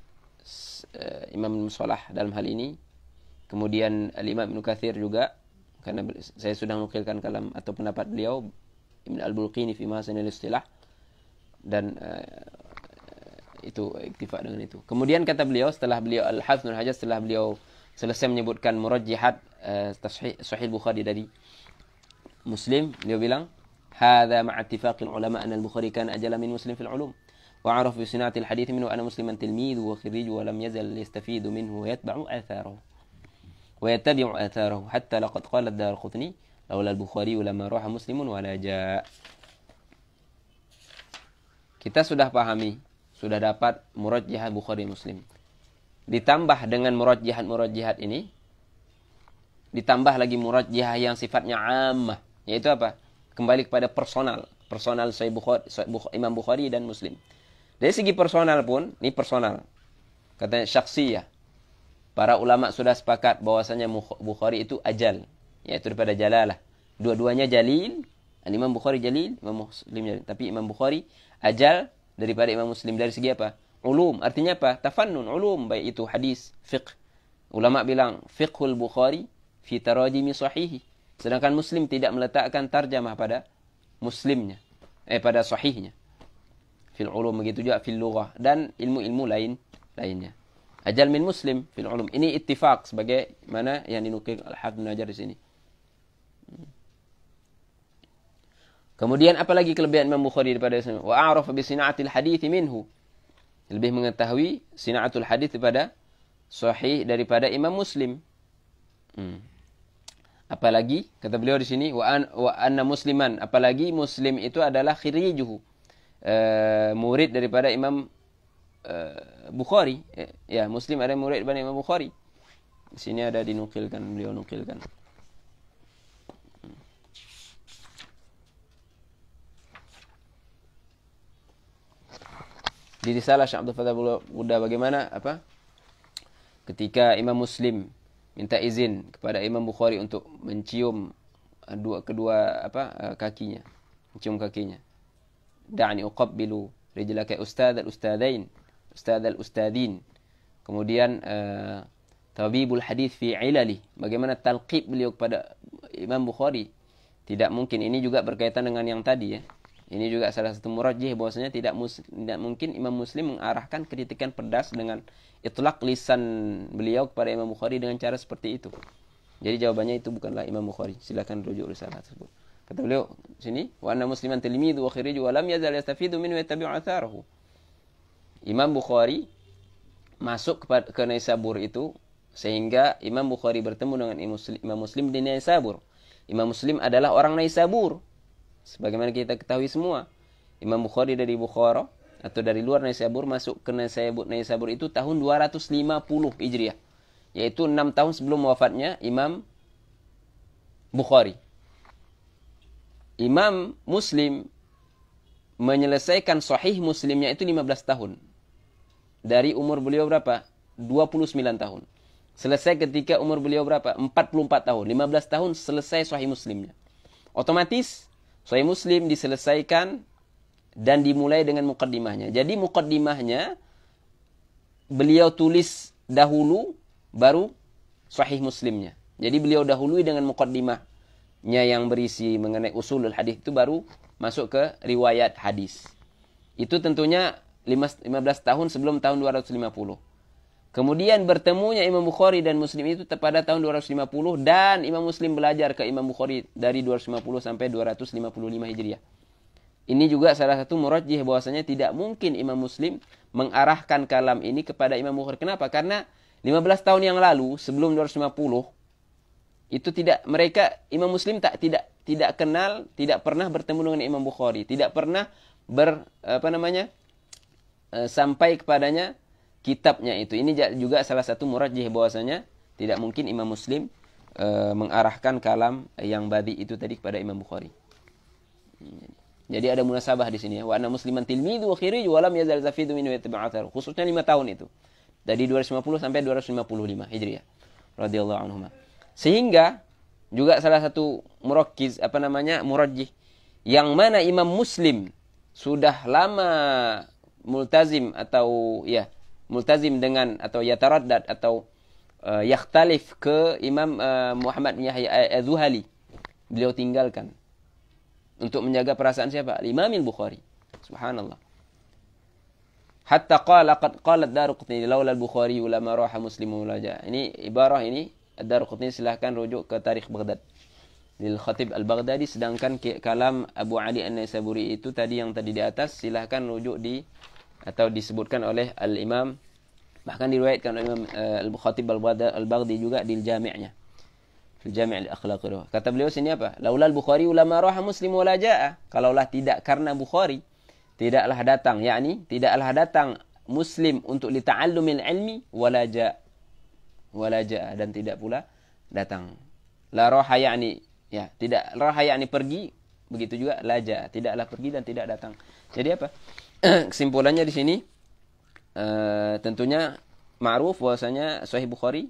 Imam Shalah dalam hal ini. Kemudian Al-Imam Ibnu Katsir juga, karena saya sudah menukilkan kalam atau pendapat beliau Ibn Al-Bulqini fi Mahasinil Istilah, dan itu iktifak dengan itu. Kemudian kata beliau setelah beliau Al-Hafidz Ibnu Hajar setelah beliau selesai menyebutkan murajjihat Sahih Bukhari dari Muslim, beliau bilang hadza ma'a ittifaqil ulama anna al-Bukhari kana ajala min Muslim fil ulum wa 'arafa bi sina'atil hadits minhu anna Musliman tilmidhu wa khirij wa lam yazal yastafidu minhu wa yatba'u atharahu ويتبع آثاره حتى لقد قال الدارقطني لولا البخاري لما راح مسلم ولا جاء. Kita sudah pahami, sudah dapat murajjihat Bukhari Muslim. Ditambah dengan murajjihat ini, ditambah lagi murajjihah yang sifatnya ammah, yaitu apa? Kembali kepada personal Sahih Bukhari, Imam Bukhari dan Muslim. Dari segi personal pun, ini personal. Katanya syakhsiyah. Para ulama sudah sepakat bahwasanya Bukhari itu ajal, yaitu daripada jalalah. Dua-duanya jalil. Imam Bukhari jalil, Imam Muslim jalil. Tapi Imam Bukhari ajal daripada Imam Muslim dari segi apa? Ulum. Artinya apa? Tafannun, ulum. Baik itu hadis, fiqh. Ulama bilang fiqhul Bukhari fi tarajimi sahihi. Sedangkan Muslim tidak meletakkan tarjamah pada Muslimnya, pada sahihnya. Fil ulum, begitu juga fil lughah dan ilmu-ilmu lainnya. Ajal min Muslim fil ulum. Ini ittifaq sebagai mana yang dinukil Al-Hafidz Ibnu Hajar di sini. Kemudian apalagi kelebihan Imam Bukhari daripada Muslim? Wa a'rafa bi sina'atil hadits minhu. Lebih mengetahui sina'atul hadits daripada sahih daripada Imam Muslim. Apalagi kata beliau di sini wa anna musliman, apalagi Muslim itu adalah khirijuhu. Murid daripada Imam Bukhari, ya Muslim ada murid daripada Imam Bukhari. Di sini ada dinukilkan, beliau nukilkan. di risalah Syekh Abdul Fattah Buddha bagaimana apa? Ketika Imam Muslim minta izin kepada Imam Bukhari untuk mencium kedua kakinya, mencium kakinya. Da'ni uqabbilu rijlaka ustad al-ustadin. Kemudian tabibul hadis fi ilali, bagaimana talqib beliau kepada Imam Bukhari. Tidak mungkin, ini juga berkaitan dengan yang tadi ya. Ini juga salah satu murajjih bahwasanya tidak mungkin Imam Muslim mengarahkan kritikan pedas dengan itlaq lisan beliau kepada Imam Bukhari dengan cara seperti itu. Jadi jawabannya itu bukanlah Imam Bukhari. Silakan rujuk risalah tersebut. Kata beliau sini, wa anna musliman tilmidu wa khiriju wa lam yazal yastafidu minhu wa yattabi'u atharahu. Imam Bukhari masuk ke Naisabur itu sehingga Imam Bukhari bertemu dengan Imam Muslim di Naisabur. Imam Muslim adalah orang Naisabur. Sebagaimana kita ketahui semua, Imam Bukhari dari Bukhara atau dari luar Naisabur masuk ke Naisabur itu tahun 250 Hijriah, yaitu 6 tahun sebelum wafatnya Imam Bukhari. Imam Muslim menyelesaikan Sahih Muslimnya itu 15 tahun. Dari umur beliau berapa? 29 tahun. Selesai ketika umur beliau berapa? 44 tahun. 15 tahun selesai Sahih Muslimnya. Otomatis Sahih Muslim diselesaikan dan dimulai dengan muqaddimahnya. Jadi muqaddimahnya beliau tulis dahulu, baru Sahih Muslimnya. Jadi beliau dahului dengan muqaddimahnya yang berisi mengenai usulul hadis, itu baru masuk ke riwayat hadis. Itu tentunya 15 tahun sebelum tahun 250. Kemudian bertemunya Imam Bukhari dan Muslim itu pada tahun 250 dan Imam Muslim belajar ke Imam Bukhari dari 250 sampai 255 Hijriah. Ini juga salah satu murajjih bahwasanya tidak mungkin Imam Muslim mengarahkan kalam ini kepada Imam Bukhari. Kenapa? Karena 15 tahun yang lalu sebelum 250 itu Imam Muslim tidak kenal, tidak pernah bertemu dengan Imam Bukhari, tidak pernah sampai kepadanya kitabnya itu. Ini juga salah satu murajjih bahwasanya tidak mungkin Imam Muslim mengarahkan kalam yang badi itu tadi kepada Imam Bukhari. Jadi ada munasabah di sini ya. Wa anna musliman tilmidu wa khiriju wa lam yazal zafidu min yattabi'u. Khususnya 5 tahun itu. Dari 250 sampai 255 Hijriah. Radhiyallahu anhuma. Sehingga juga salah satu murajjih yang mana Imam Muslim sudah lama multazim dengan atau yataraddad atau yakhtalif ke Imam Muhammad bin Yahya Az-Zuhali. Beliau tinggalkan untuk menjaga perasaan siapa? Imam Al-Bukhari. Subhanallah. Hatta qalat Daruqutni laula al-Bukhari lama raha Muslimun laja. Ini ibarah ini Daruqutni, silahkan rujuk ke Tarikh Baghdad lil Khatib Al-Baghdadi, sedangkan kalam Abu Ali An-Naisaburi itu tadi yang tadi di atas silahkan rujuk atau disebutkan oleh Al-Imam, bahkan diriwayatkan oleh Imam Al-Khatib Al-Baghdadi juga di Jami'-nya. Di Jami' Al-Akhlaq. Kata beliau sini apa? Laulal Bukhari ulama raha Muslim wala jaa. Kalaulah tidak karena Bukhari, tidaklah datang, yakni tidaklah datang Muslim untuk lita'allumil ilmi wala jaa dan tidak pula datang. La raha yakni tidak raha yakni pergi, begitu juga la jaa, tidaklah pergi dan tidak datang. Jadi apa? Kesimpulannya di sini tentunya ma'ruf bahwasanya Sahih Bukhari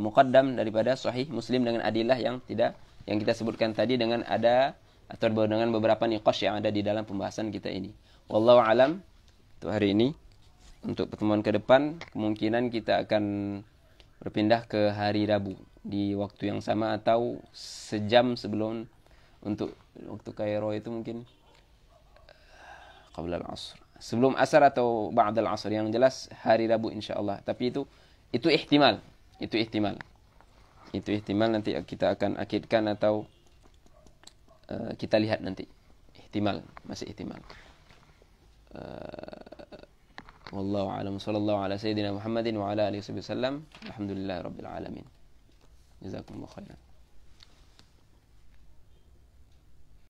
muqaddam daripada Sahih Muslim dengan adillah yang kita sebutkan tadi, dengan dengan beberapa niqash yang ada di dalam pembahasan kita ini. Wallahu alam untuk hari ini. Untuk pertemuan ke depan kemungkinan kita akan berpindah ke hari Rabu di waktu yang sama atau sejam sebelum, untuk waktu Kairo itu mungkin qabla al-asr, sebelum asar atau ba'da al-asr, yang jelas hari Rabu insyaallah. Tapi itu ihtimal. Itu ihtimal nanti kita akan akidkan atau kita lihat nanti. Masih ihtimal. Wallahu a'lam. Sallallahu ala sayyidina Muhammadin wa ala alihi wasallam. Alhamdulillahirabbil alamin. Jazakumullahu khairan.